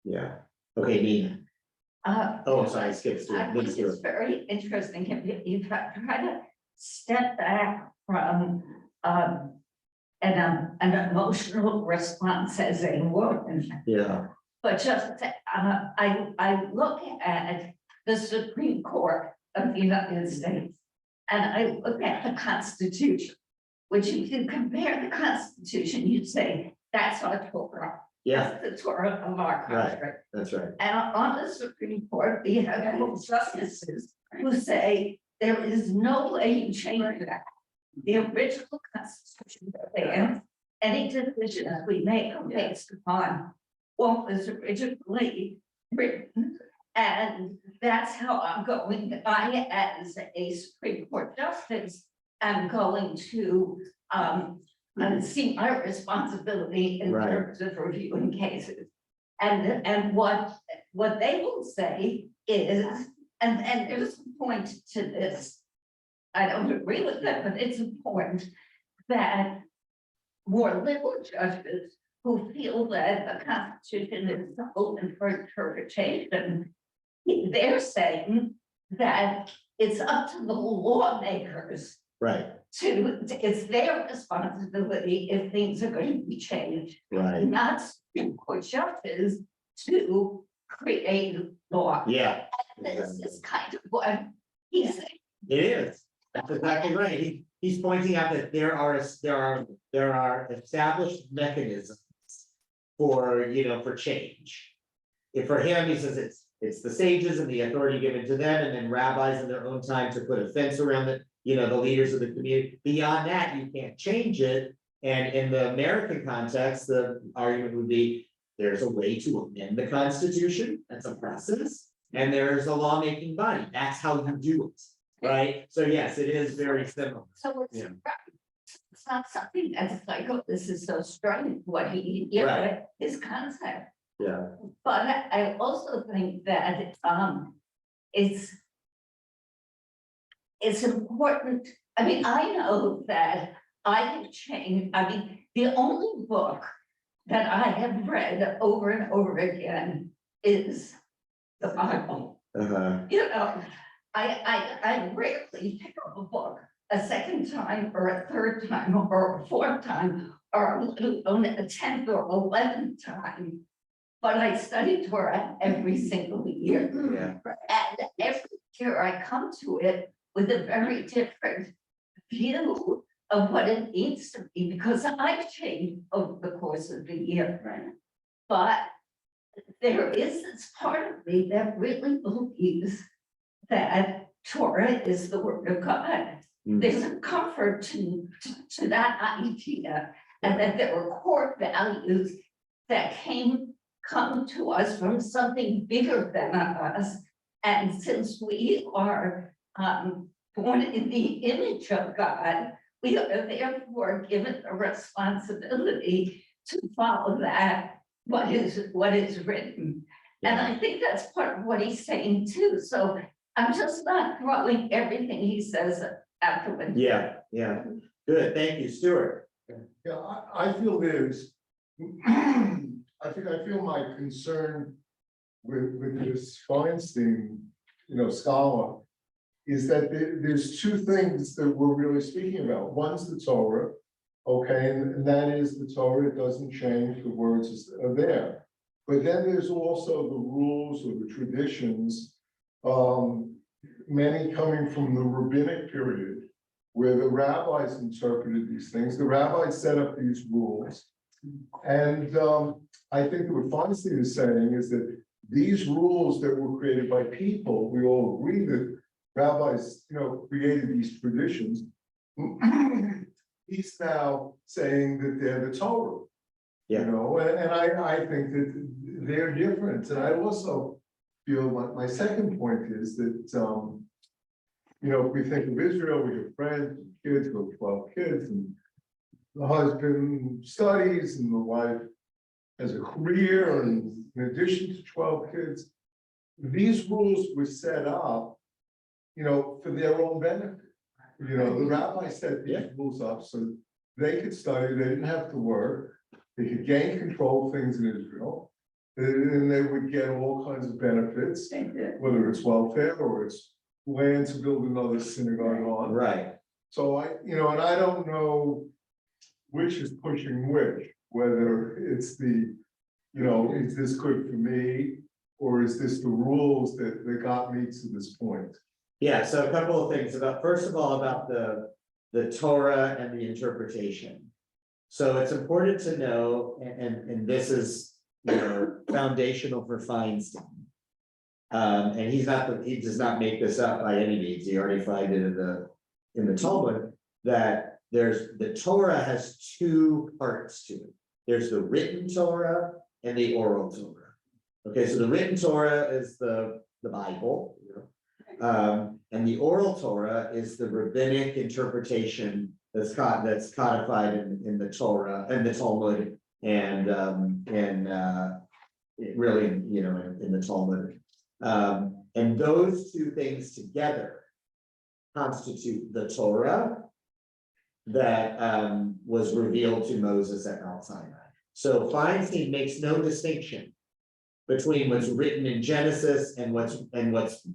Yeah, okay, Nina. Oh, I'm sorry, I skipped I through. think it's very interesting if you try to step back from an emotional response as a woman. Yeah, But just, I look at the Supreme Court of the United States, and I look at the Constitution, which if you compare the Constitution, you'd say, that's our Torah. yeah, That's the Torah of our country. that's right. And on the Supreme Court, we have justices who say there is no way you change that. The original Constitution stands, any decisions we make are based upon what was originally written. And that's how I'm going, I, as a Supreme Court justice, am going to see my responsibility in Right. terms of reviewing cases. And what they will say is, and there's a point to this, I don't agree with that, but it's important that more liberal judges who feel that the Constitution is open for interpretation, they're saying that it's up to the lawmakers Right, it's their responsibility if things are going to be changed, right. not Supreme Court judges to create law. Yeah, This is kind of what he's saying. it is. That's exactly right. He's pointing out that there are established mechanisms for, for change. If for him, he says it's the sages and the authority given to them, and then rabbis in their own time to put a fence around it, the leaders of the community. Beyond that, you can't change it. And in the American context, the argument would be there's a way to amend the Constitution. That's a process. And there's a lawmaking body. That's how you do it. Right? So yes, it is very similar. So Yeah. it's not something that's like, oh, this is so strange, what Right. his concept. Yeah. But I also think that it's important. I mean, I know that I have changed. I mean, the only book that I have read over and over again is the Bible. Uh-huh. I rarely pick up a book a second time or a third time or a fourth time or only a 10th or 11th time. But I study Torah every single year. Yeah. And every year I come to it with a very different view of what it needs to be, because I've changed over the course of the year. Right. But there is this part of me that really believes that Torah is the word of God. Mhm. There's a comfort to that idea, and that there are core values that come to us from something bigger than us. And since we are born in the image of God, we are therefore given a responsibility to follow that, what is written. And I think that's part of what he's saying too. So I'm just not throwing everything he says out the window. Yeah. Good. Thank you, Stuart. Yeah, I feel there's, I feel my concern with this Feinstein, scholar, is that there's two things that we're really speaking about. One's the Torah, okay, and that is the Torah, it doesn't change, the words are there. But then there's also the rules or the traditions, many coming from the rabbinic period, where the rabbis interpreted these things. The rabbis set up these rules. And I think that what Feinstein is saying is that these rules that were created by people, we all agree that rabbis, created these traditions. He's now saying that they're the Torah. Yeah. And I think that they're different. And I also feel my second point is that, if we think of Israel, we have friends, and kids, we have 12 kids, and the husband studies and the wife has a career, and in addition to 12 kids, these rules were set up, for their own benefit. The rabbi set these rules up so they could study, they didn't have to work, they could gain control of things in Israel, and they would get all kinds of benefits, whether it's welfare or it's land to build another synagogue on. Right. So and I don't know which is pushing which, whether it's the, is this good for me? Or is this the rules that got me to this point? Yeah, so a couple of things first of all, about the Torah and the interpretation. So it's important to know, and this is, foundational for Feinstein. And he does not make this up by any means. He already finds it in the Talmud that the Torah has two parts to it. There's the written Torah and the oral Torah. Okay, so the written Torah is the Bible, and the oral Torah is the rabbinic interpretation that's codified in the Torah and the Talmud and really, in the Talmud. And those two things together constitute the Torah that was revealed to Moses at Mount Sinai. So Feinstein makes no distinction between what's written in Genesis and what's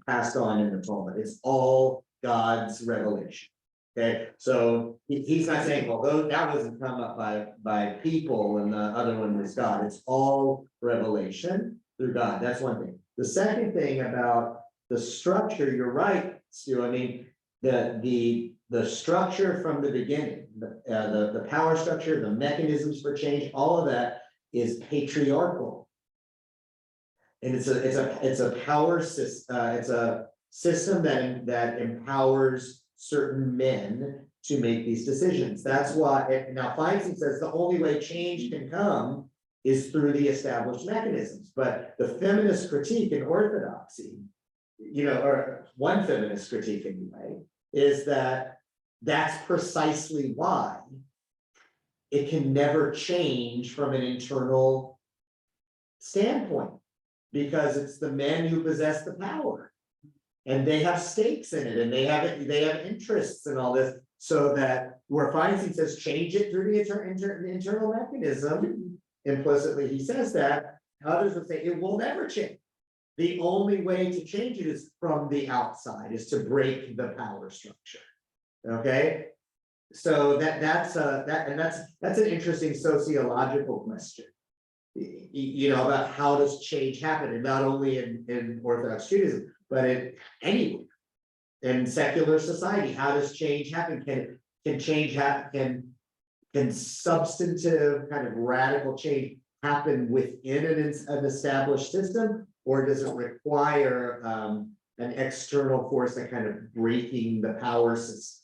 passed on in the Talmud. It's all God's revelation. Okay, so he's not saying, well, that wasn't come up by people and the other one was God. It's all revelation through God. That's one thing. The second thing about the structure, you're right, Stu. I mean, the structure from the beginning, the power structure, the mechanisms for change, all of that is patriarchal. And it's a power system, it's a system that empowers certain men to make these decisions. That's why, now Feinstein says the only way change can come is through the established mechanisms. But the feminist critique in orthodoxy, or one feminist critique anyway, is that that's precisely why it can never change from an internal standpoint, because it's the men who possess the power. And they have stakes in it, and they have interests in all this, so that where Feinstein says change it through the internal mechanism, implicitly he says that, others would say it will never change. The only way to change it is from the outside, is to break the power structure. Okay, so that's an interesting sociological question. About how does change happen, and not only in Orthodox Judaism, but anywhere in secular society. How does change happen? Can change happen? Can substantive kind of radical change happen within an established system, or does it require an external force that kind of breaking the power system?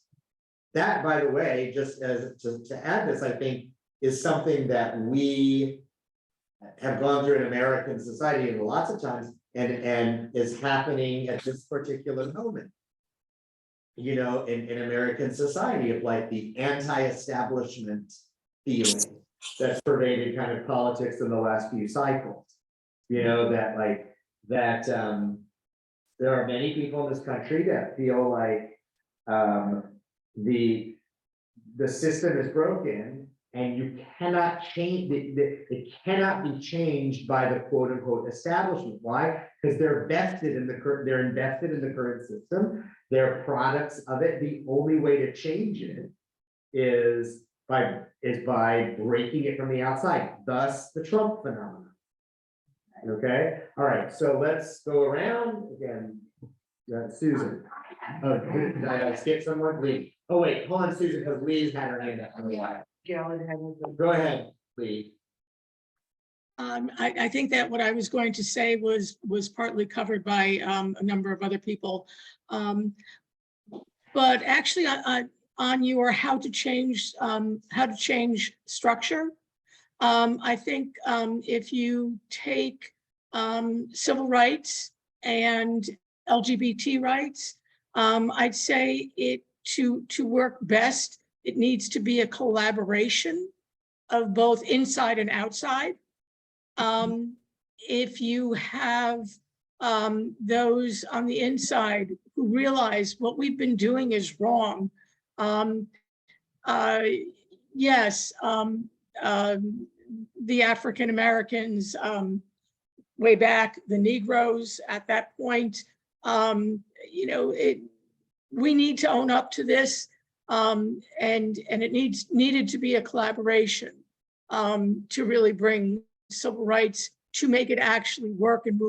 That, by the way, just as to add this, I think is something that we have gone through in American society and lots of times, and is happening at this particular moment. In American society, of like the anti-establishment feeling that's pervaded kind of politics in the last few cycles. That there are many people in this country that feel like the system is broken, and you cannot change it cannot be changed by the quote unquote establishment. Why? Because they're invested in the current system. They're products of it. The only way to change it is by breaking it from the outside. Thus the Trump phenomenon. Okay, all right, so let's go around again. Susan. Oh, did I skip someone? Lee. Oh, wait, hold on, Susan, because Lee's had her hand up. Go ahead, Lee. I think that what I was going to say was partly covered by a number of other people. But actually, on your how to change structure, I think if you take civil rights and LGBT rights, I'd say to work best, it needs to be a collaboration of both inside and outside. If you have those on the inside who realize what we've been doing is wrong, yes, the African Americans way back, the Negroes at that point, you know, we need to own up to this, and it needed to be a collaboration to really bring civil rights to make it actually work and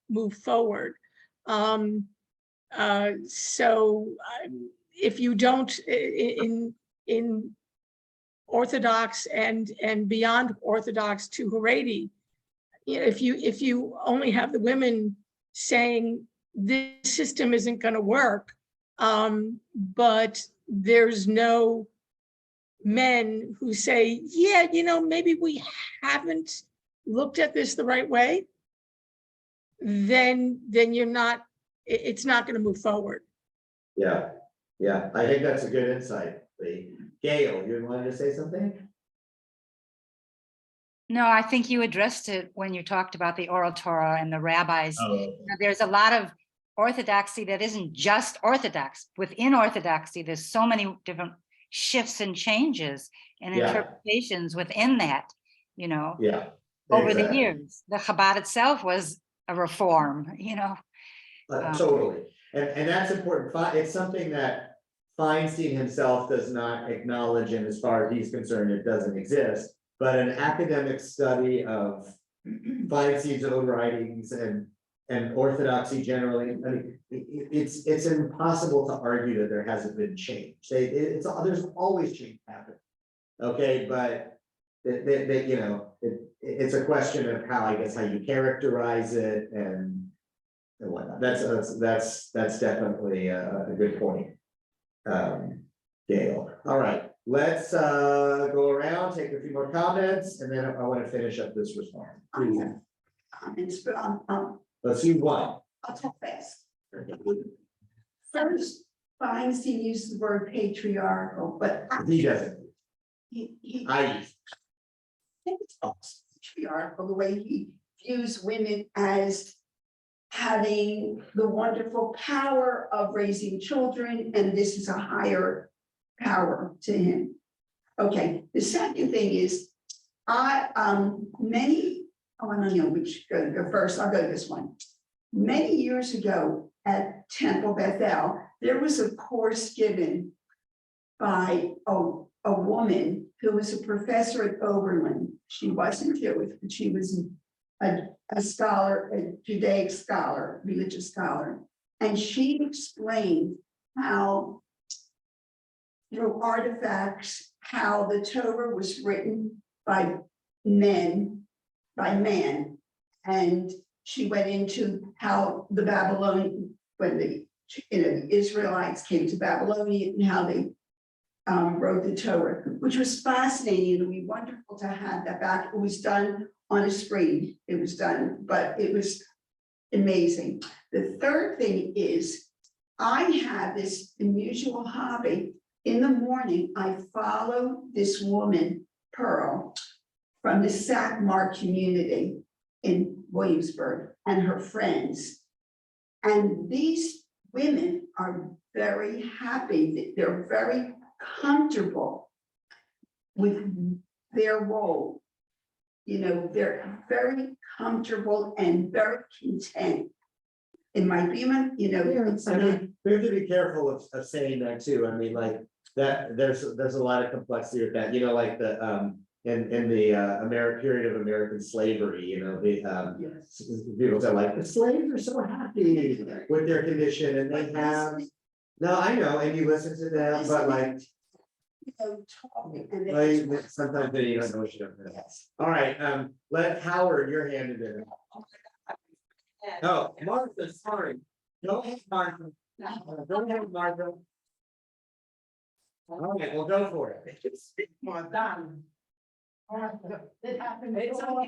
move forward. So if you don't in Orthodox and beyond Orthodox to Haredi, you know, if you only have the women saying this system isn't going to work, but there's no men who say, yeah, you know, maybe we haven't looked at this the right way, then you're not, it's not going to move forward. Yeah, I think that's a good insight, Lee. Gail, you wanted to say something? No, I think you addressed it when you talked about the oral Torah and the rabbis. Oh. You know, there's a lot of orthodoxy that isn't just Orthodox. Within Orthodoxy, there's so many different shifts and changes and interpretations within that, you know. Yeah. Over the years, the Chabad itself was a reform, you know. Totally, and that's important. It's something that Feinstein himself does not acknowledge, and as far as he's concerned, it doesn't exist. But an academic study of Feinstein's own writings and orthodoxy generally, I mean, it's impossible to argue that there hasn't been change. There's always change happening. Okay, but you know, it's a question of how, I guess, how you characterize it and whatnot. That's definitely a good point. Gail. All right, let's go around, take a few more comments, and then I want to finish up this response. Comments, but Let's do one. I'll talk fast. First, Feinstein used the word patriarchal, but He doesn't. I think it's also patriarchal, the way he views women as having the wonderful power of raising children, and this is a higher power to him. Okay, the second thing is, I don't know which go first, I'll go to this one. Many years ago at Temple Beth-El, there was a course given by a woman who was a professor at Oberlin. She wasn't Jewish, but she was a scholar, a Judaic scholar, religious scholar. And she explained how, through artifacts, how the Torah was written by man. And she went into how the Babylonian, when the Israelites came to Babylonia, and how they wrote the Torah, which was fascinating. It would be wonderful to have that back. It was done on a screen. It was done, but it was amazing. The third thing is, I have this unusual hobby. In the morning, I follow this woman, Pearl, from the Sackmar community in Williamsburg, and her friends. And these women are very happy. They're very comfortable with their role. You know, they're very comfortable and very content. It might be, you know, it's I not. mean, we have to be careful of saying that too. I mean, like that, there's a lot of complexity with that, you know, like the in the period of American slavery, you know, the Yes. people say like, the slaves are so happy with their condition and they have. No, I know, and you listen to them, but like, Talking, and they- like, sometimes they don't know what you're doing. All right, let Howard, your hand in there. Oh, Martha, sorry. Go ahead, Martha. Go ahead, Martha. All right, well, go for it. Well done. It happened. It's All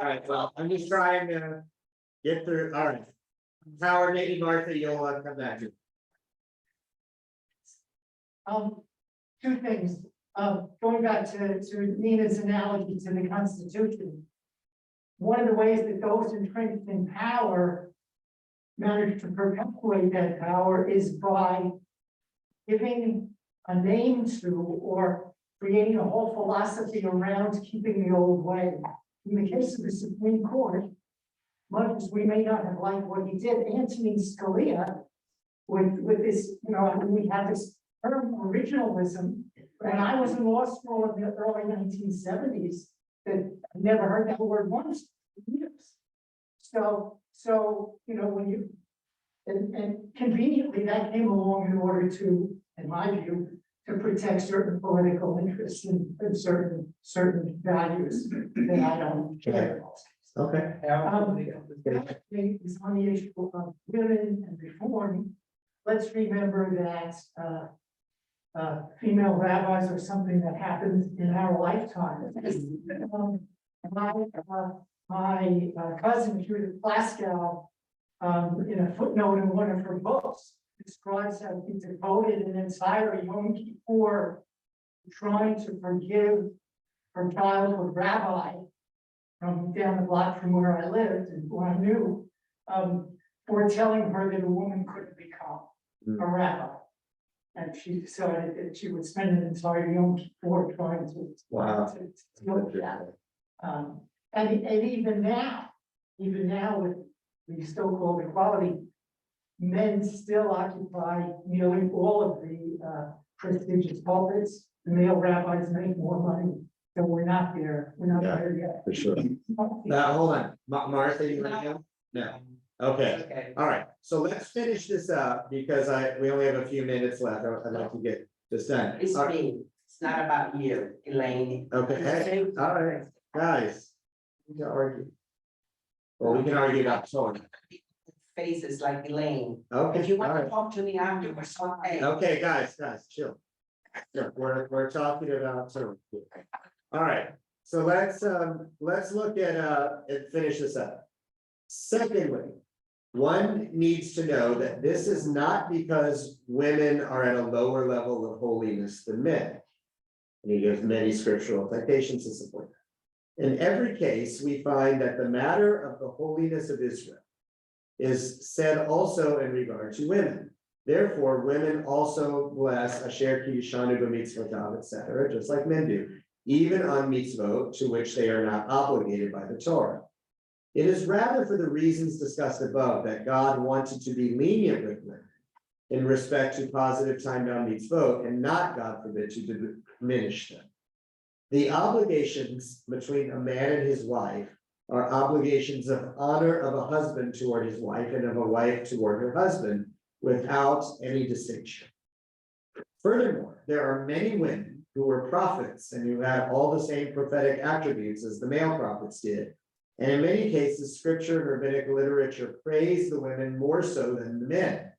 right, well, I'm just trying to get through, all right. Howard, maybe Martha, you'll come back. Two things, going back to Nina's analogy to the Constitution. One of the ways that those entrenched in power manage to perpetuate that power is by giving a name to or creating a whole philosophy around keeping the old way. In the case of the Supreme Court, much as we may not have liked what he did, Antonin Scalia, with this, you know, I mean, we have this term originalism. When I was in law school in the early 1970s, that I never heard that word once in years. So, you know, when you, and conveniently that came along in order to, in my view, to protect certain political interests and certain values that I don't care about. Okay. The other thing is on the issue of women and reform. Let's remember that female rabbis are something that happened in our lifetime. My cousin Judith Plaskow, in a footnote in one of her books, describes how he devoted an entire Yom Kippur trying to forgive her childhood rabbi from down the block from where I lived and who I knew, for telling her that a woman couldn't become a rabbi. And she decided that she would spend an entire Yom Kippur trying to. Wow. to deal with that. And even now with the so-called equality, men still occupy nearly all of the prestigious pulpits. The male rabbis make more money, so we're not there there yet. For sure. Now, hold on, Martha, you want to go? No, okay, all right, so let's finish this up because we only have a few minutes left. I'd like to get this done. It's All right. me, it's not about you, Elaine. Okay, hey, all right, guys. We can argue. Well, we can argue about someone. Faces like Elaine. Okay, If you all want to right. talk to me afterwards, okay. Okay, guys, chill. Sure, we're talking about someone. All right, so let's look at and finish this up. Secondly, one needs to know that this is not because women are at a lower level of holiness than men. And he gives many scriptural citations to support that. In every case, we find that the matter of the holiness of Israel is said also in regard to women. Therefore, women also bless Asher ki yishanu b'mitzvotav, etc., just like men do, even on mitzvot to which they are not obligated by the Torah. It is rather for the reasons discussed above that God wanted to be lenient with women in respect to positive time-bound mitzvot and not, God forbid, to diminish them. The obligations between a man and his wife are obligations of honor of a husband toward his wife and of a wife toward her husband without any distinction. Furthermore, there are many women who were prophets and who had all the same prophetic attributes as the male prophets did. And in many cases, scripture and rabbinic literature praise the women more so than the men.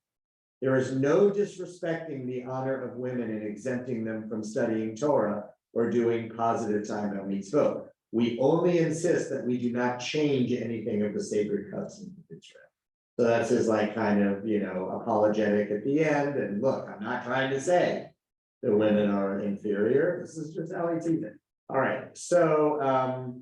There is no disrespecting the honor of women and exempting them from studying Torah or doing positive time on mitzvot. We only insist that we do not change anything of the sacred customs of Israel. So that's his like kind of, you know, apologetic at the end. And look, I'm not trying to say that women are inferior. This is just how he sees it. All right, so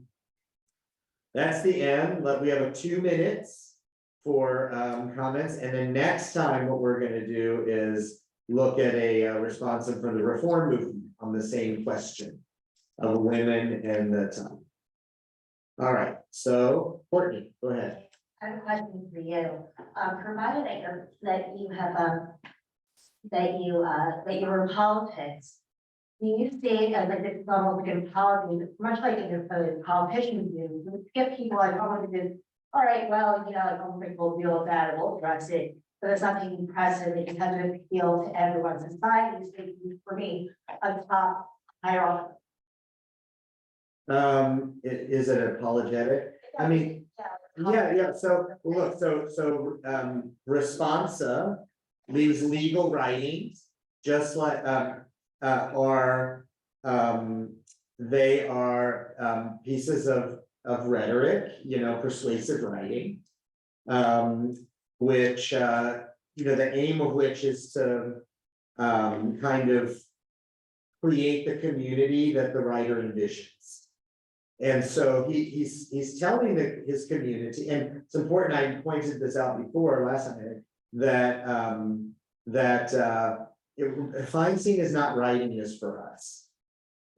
that's the end. We have 2 minutes for comments. And then next time, what we're going to do is look at a response from the reform movement on the same question of women and the time. All right, so Courtney, go ahead. I have a question for you. Provided that you have that you were in politics, you see, as like it's almost like in politics, much like in the politicians do, you get people like, oh, all right, well, you know, like, oh, we'll deal with that, we'll address it. But it's not taking precedent, it has to appeal to everyone's society, so for me, a top hierarchy. Is it apologetic? I mean, yeah, so, look, responsa leaves legal writings, just like, they are, pieces of rhetoric, you know, persuasive writing. Which, you know, the aim of which is to, kind of create the community that the writer envisions. And so he's telling his community, and it's important, I pointed this out before last time, that Feinstein is not writing this for us.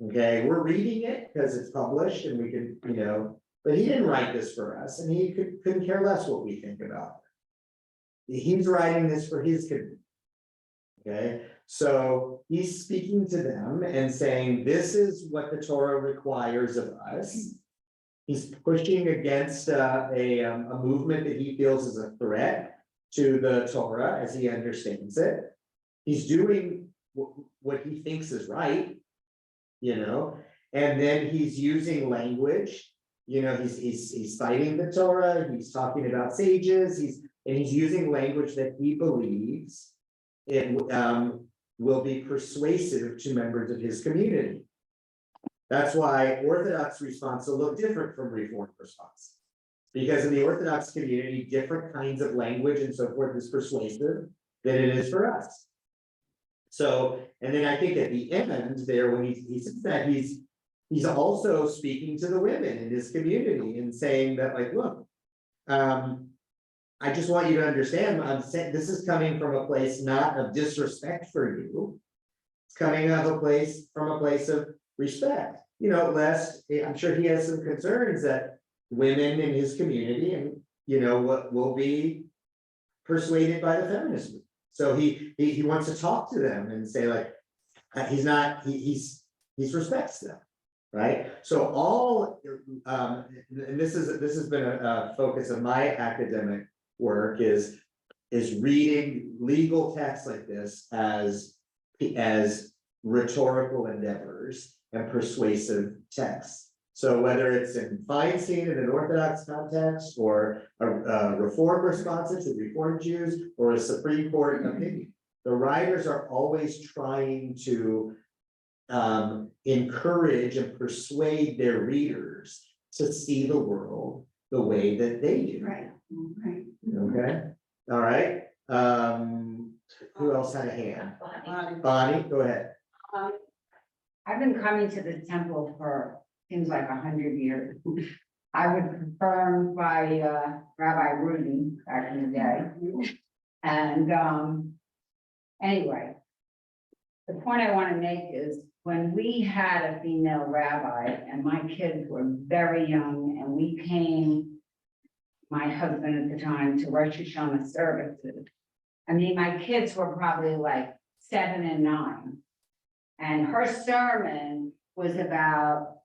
Okay, we're reading it because it's published and we can, you know, but he didn't write this for us, and he couldn't care less what we think about it. He's writing this for his community. Okay, so he's speaking to them and saying, this is what the Torah requires of us. He's pushing against a movement that he feels is a threat to the Torah as he understands it. He's doing what he thinks is right, you know, and then he's using language, you know, he's citing the Torah, he's talking about sages, he's using language that he believes it will be persuasive to members of his community. That's why Orthodox response will look different from Reformed response. Because in the Orthodox community, different kinds of language and so forth is persuasive than it is for us. So, and then I think at the end there, when he says that, he's also speaking to the women in his community and saying that, like, look, I just want you to understand, I'm saying this is coming from a place not of disrespect for you. It's coming from a place of respect. You know, lest, I'm sure he has some concerns that women in his community and, you know, what will be persuaded by the feminist movement. So he wants to talk to them and say, like, he respects them, right? So all, and this has been a focus of my academic work is reading legal texts like this as rhetorical endeavors and persuasive texts. So whether it's in Feinstein in an Orthodox context, or a Reform response to Reformed Jews, or a Supreme Court opinion, the writers are always trying to encourage and persuade their readers to see the world the way that they do. Right, right. Okay, all right. Who else had a hand? Bonnie, go ahead. I've been coming to the temple for, seems like 100 years. I was confirmed by Rabbi Rudin back in the day. And anyway, the point I want to make is when we had a female rabbi and my kids were very young and we came, my husband at the time, to Rosh Hashanah services. I mean, my kids were probably like 7 and 9. And her sermon was about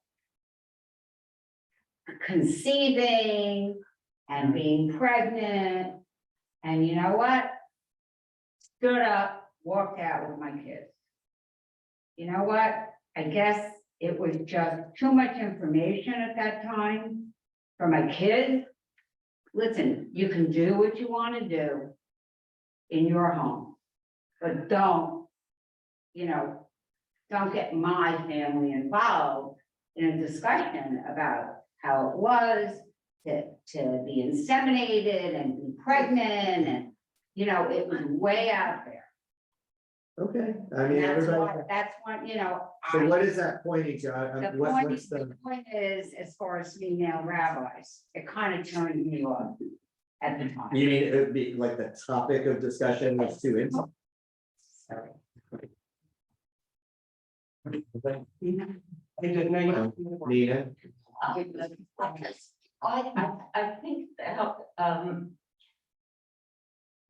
conceiving and being pregnant. And you know what? Stood up, walked out with my kids. You know what? I guess it was just too much information at that time for my kids. Listen, you can do what you want to do in your home, but don't, you know, don't get my family involved in a discussion about how it was to be inseminated and be pregnant, and, you know, it was way out there. Okay, I mean, That's everybody. what, you know. So what is that pointing to? The point is, as far as female rabbis, it kind of turned me off at the time. You mean it would be like the topic of discussion was too intimate? Sorry. Nina? I think that,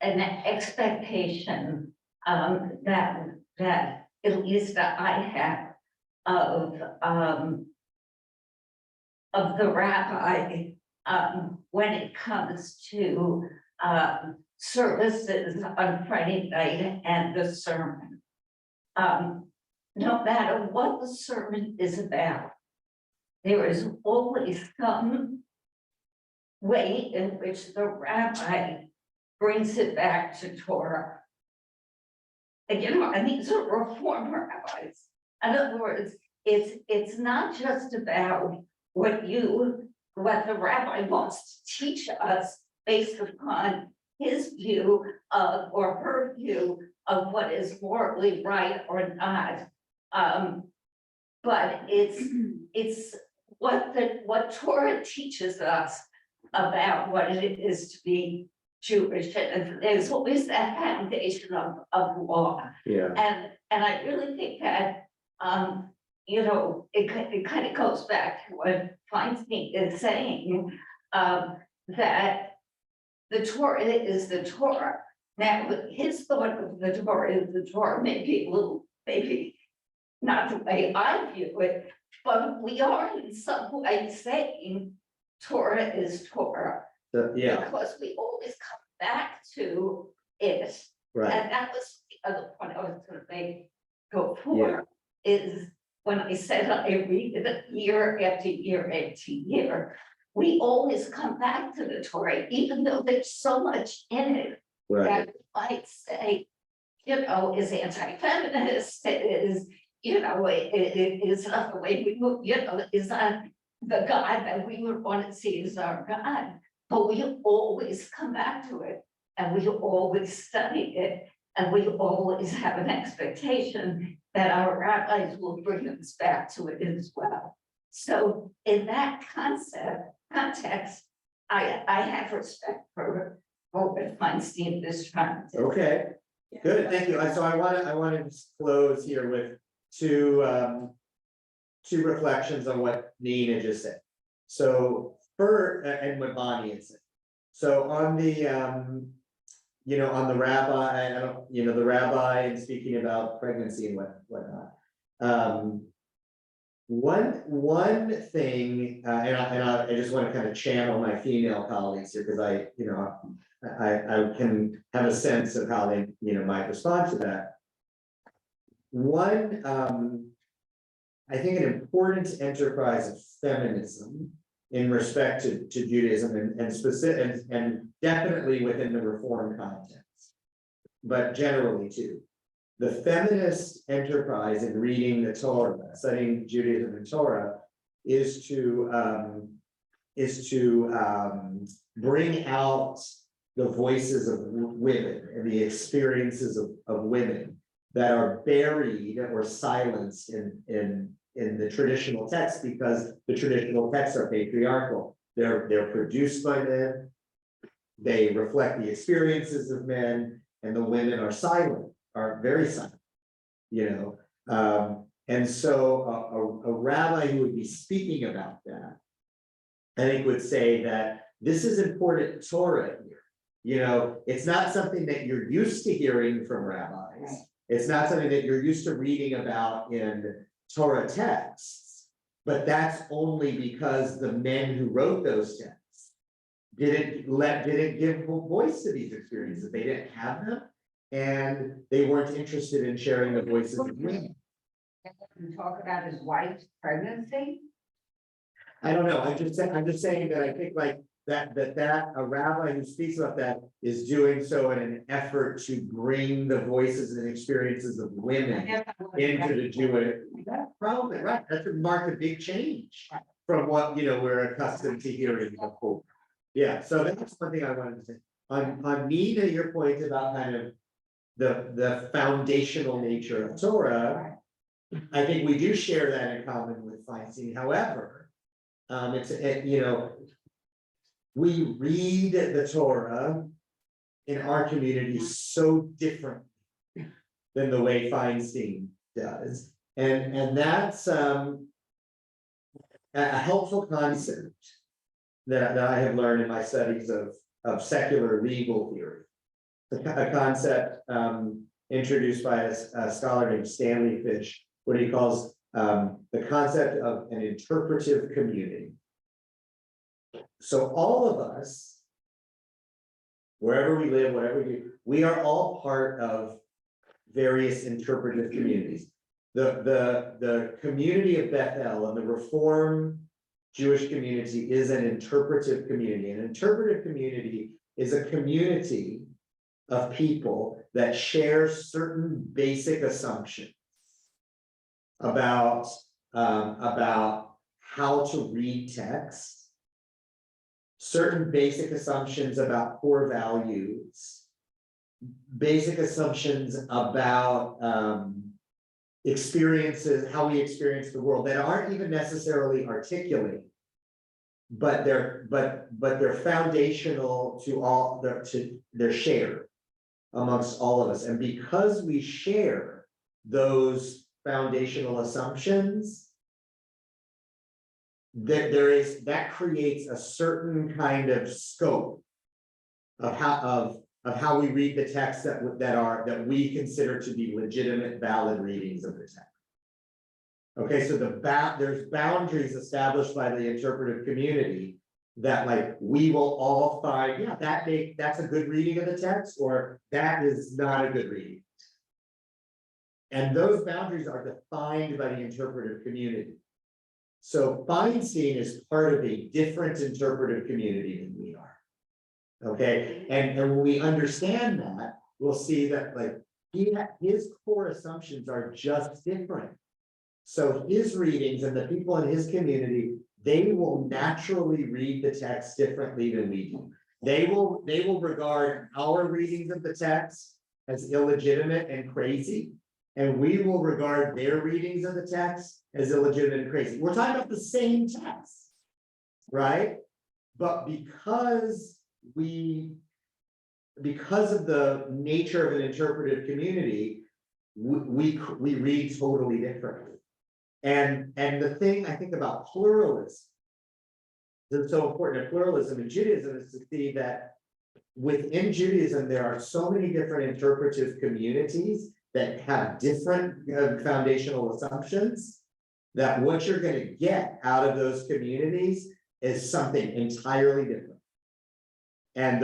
an expectation, that at least that I have of, of the rabbi, when it comes to, services on Friday night and the sermon. No matter what the sermon is about, there is always some way in which the rabbi brings it back to Torah. And you know, and these are Reform rabbis. In other words, it's not just about what the rabbi wants to teach us based upon his view of, or her view of what is morally right or not. But it's what Torah teaches us about what it is to be Jewish, and there's always that foundation of law. Yeah. And I really think that, you know, it kind of goes back to what Feinstein is saying, that the Torah is the Torah. Now, his thought of the Torah is the Torah, maybe a little, maybe not the way I view it, but we are in some way saying Torah is Torah. Yeah, Because we always come back to it. right. And that was the other point I was gonna make before, is when I said I read it year after year after year, we always come back to the Torah, even though there's so much in it Right. that might say, you know, is anti-feminist, is, you know, it is not the way we move, you know, is not the God that we would want to see as our God. But we always come back to it, and we always study it, and we always have an expectation that our rabbis will bring us back to it as well. So in that context, I have respect for what Feinstein is trying to. Okay, good, thank you. So I want to close here with two reflections on what Nina just said. So and what Bonnie had said. So on the you know, on the rabbi, I don't, you know, the rabbi and speaking about pregnancy and whatnot. One thing, and I just want to kind of channel my female colleagues here, because I, you know, I can have a sense of how they, you know, might respond to that. One, I think an important enterprise of feminism in respect to Judaism and specific and definitely within the Reform context, but generally too. The feminist enterprise in reading the Torah, studying Judaism and Torah, is to bring out the voices of women and the experiences of women that are buried or silenced in the traditional text, because the traditional texts are patriarchal. They're produced by men, they reflect the experiences of men, and the women are silent, are very silent, you know. And so a rabbi who would be speaking about that, I think would say that this is important Torah here. You know, it's not something that you're used to hearing from rabbis. It's not something that you're used to reading about in Torah texts, but that's only because the men who wrote those texts didn't give voice to these experiences. They didn't have them, and they weren't interested in sharing the voices of women. Talk about his wife's pregnancy. I don't know, I'm just saying that I think like that a rabbi who speaks about that is doing so in an effort to bring the voices and experiences of women into the Jewish. That's probably right. That would mark a big change from what, you know, we're accustomed to hearing before. Yeah, so that's one thing I wanted to say. On Nina, your point about kind of the foundational nature of Torah, I think we do share that in common with Feinstein. However, you know, we read the Torah in our community so different than the way Feinstein does. And that's a helpful concept that I have learned in my studies of secular legal theory. A concept introduced by a scholar named Stanley Fish, what he calls the concept of an interpretive community. So all of us, wherever we live, whatever we do, we are all part of various interpretive communities. The community of Beth-El and the Reform Jewish community is an interpretive community. An interpretive community is a community of people that share certain basic assumptions about how to read text, certain basic assumptions about core values, basic assumptions about experiences, how we experience the world that aren't even necessarily articulate, but they're foundational to all, they're shared amongst all of us. And because we share those foundational assumptions, that creates a certain kind of scope of how we read the text that we consider to be legitimate, valid readings of the text. Okay, so there's boundaries established by the interpretive community that like we will all find, yeah, that's a good reading of the text, or that is not a good reading. And those boundaries are defined by the interpretive community. So Feinstein is part of a different interpretive community than we are. Okay, and when we understand that, we'll see that like his core assumptions are just different. So his readings and the people in his community, they will naturally read the text differently than we do. They will regard our readings of the text as illegitimate and crazy, and we will regard their readings of the text as illegitimate and crazy. We're talking about the same text, right? But because of the nature of an interpretive community, we read totally differently. And the thing I think about pluralism, that's so important in pluralism in Judaism, is to see that within Judaism, there are so many different interpretive communities that have different foundational assumptions, that what you're going to get out of those communities is something entirely different. And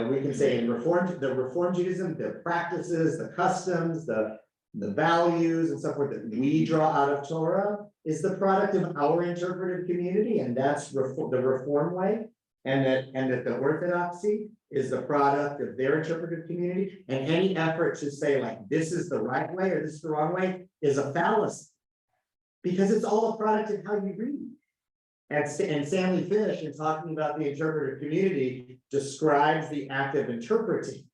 we can say in Reform Judaism, the practices, the customs, the values and so forth that we draw out of Torah is the product of our interpretive community, and that's the Reform way, and that the Orthodoxy is the product of their interpretive community, and any effort to say like this is the right way or this is the wrong way is a fallacy, because it's all a product of how you read. And Stanley Fish, in talking about the interpretive community, describes the act of interpreting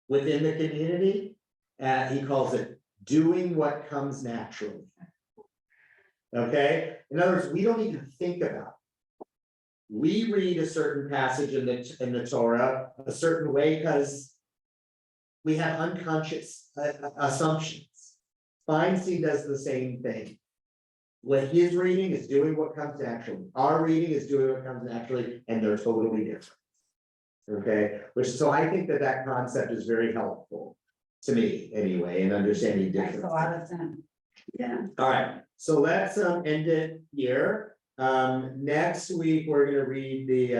within the community, he calls it doing what comes naturally. Okay, in other words, we don't even think about it. We read a certain passage in the Torah a certain way because we have unconscious assumptions. Feinstein does the same thing. What his reading is doing what comes naturally. Our reading is doing what comes naturally, and they're totally different. Okay, so I think that concept is very helpful to me anyway, in understanding difference. Makes a lot of sense. Yeah. All right, so let's end it here. Next week, we're gonna read the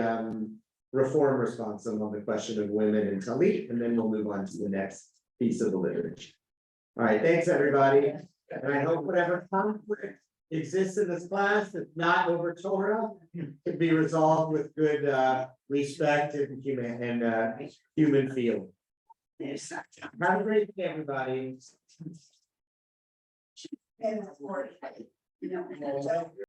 Reform response on the question of women in Talit, and then we'll move on to the next piece of the literature. All right, thanks, everybody. And I hope whatever conflict exists in this class that's not over Torah can be resolved with good respect and human feeling. Have a great day, everybody. And, you know.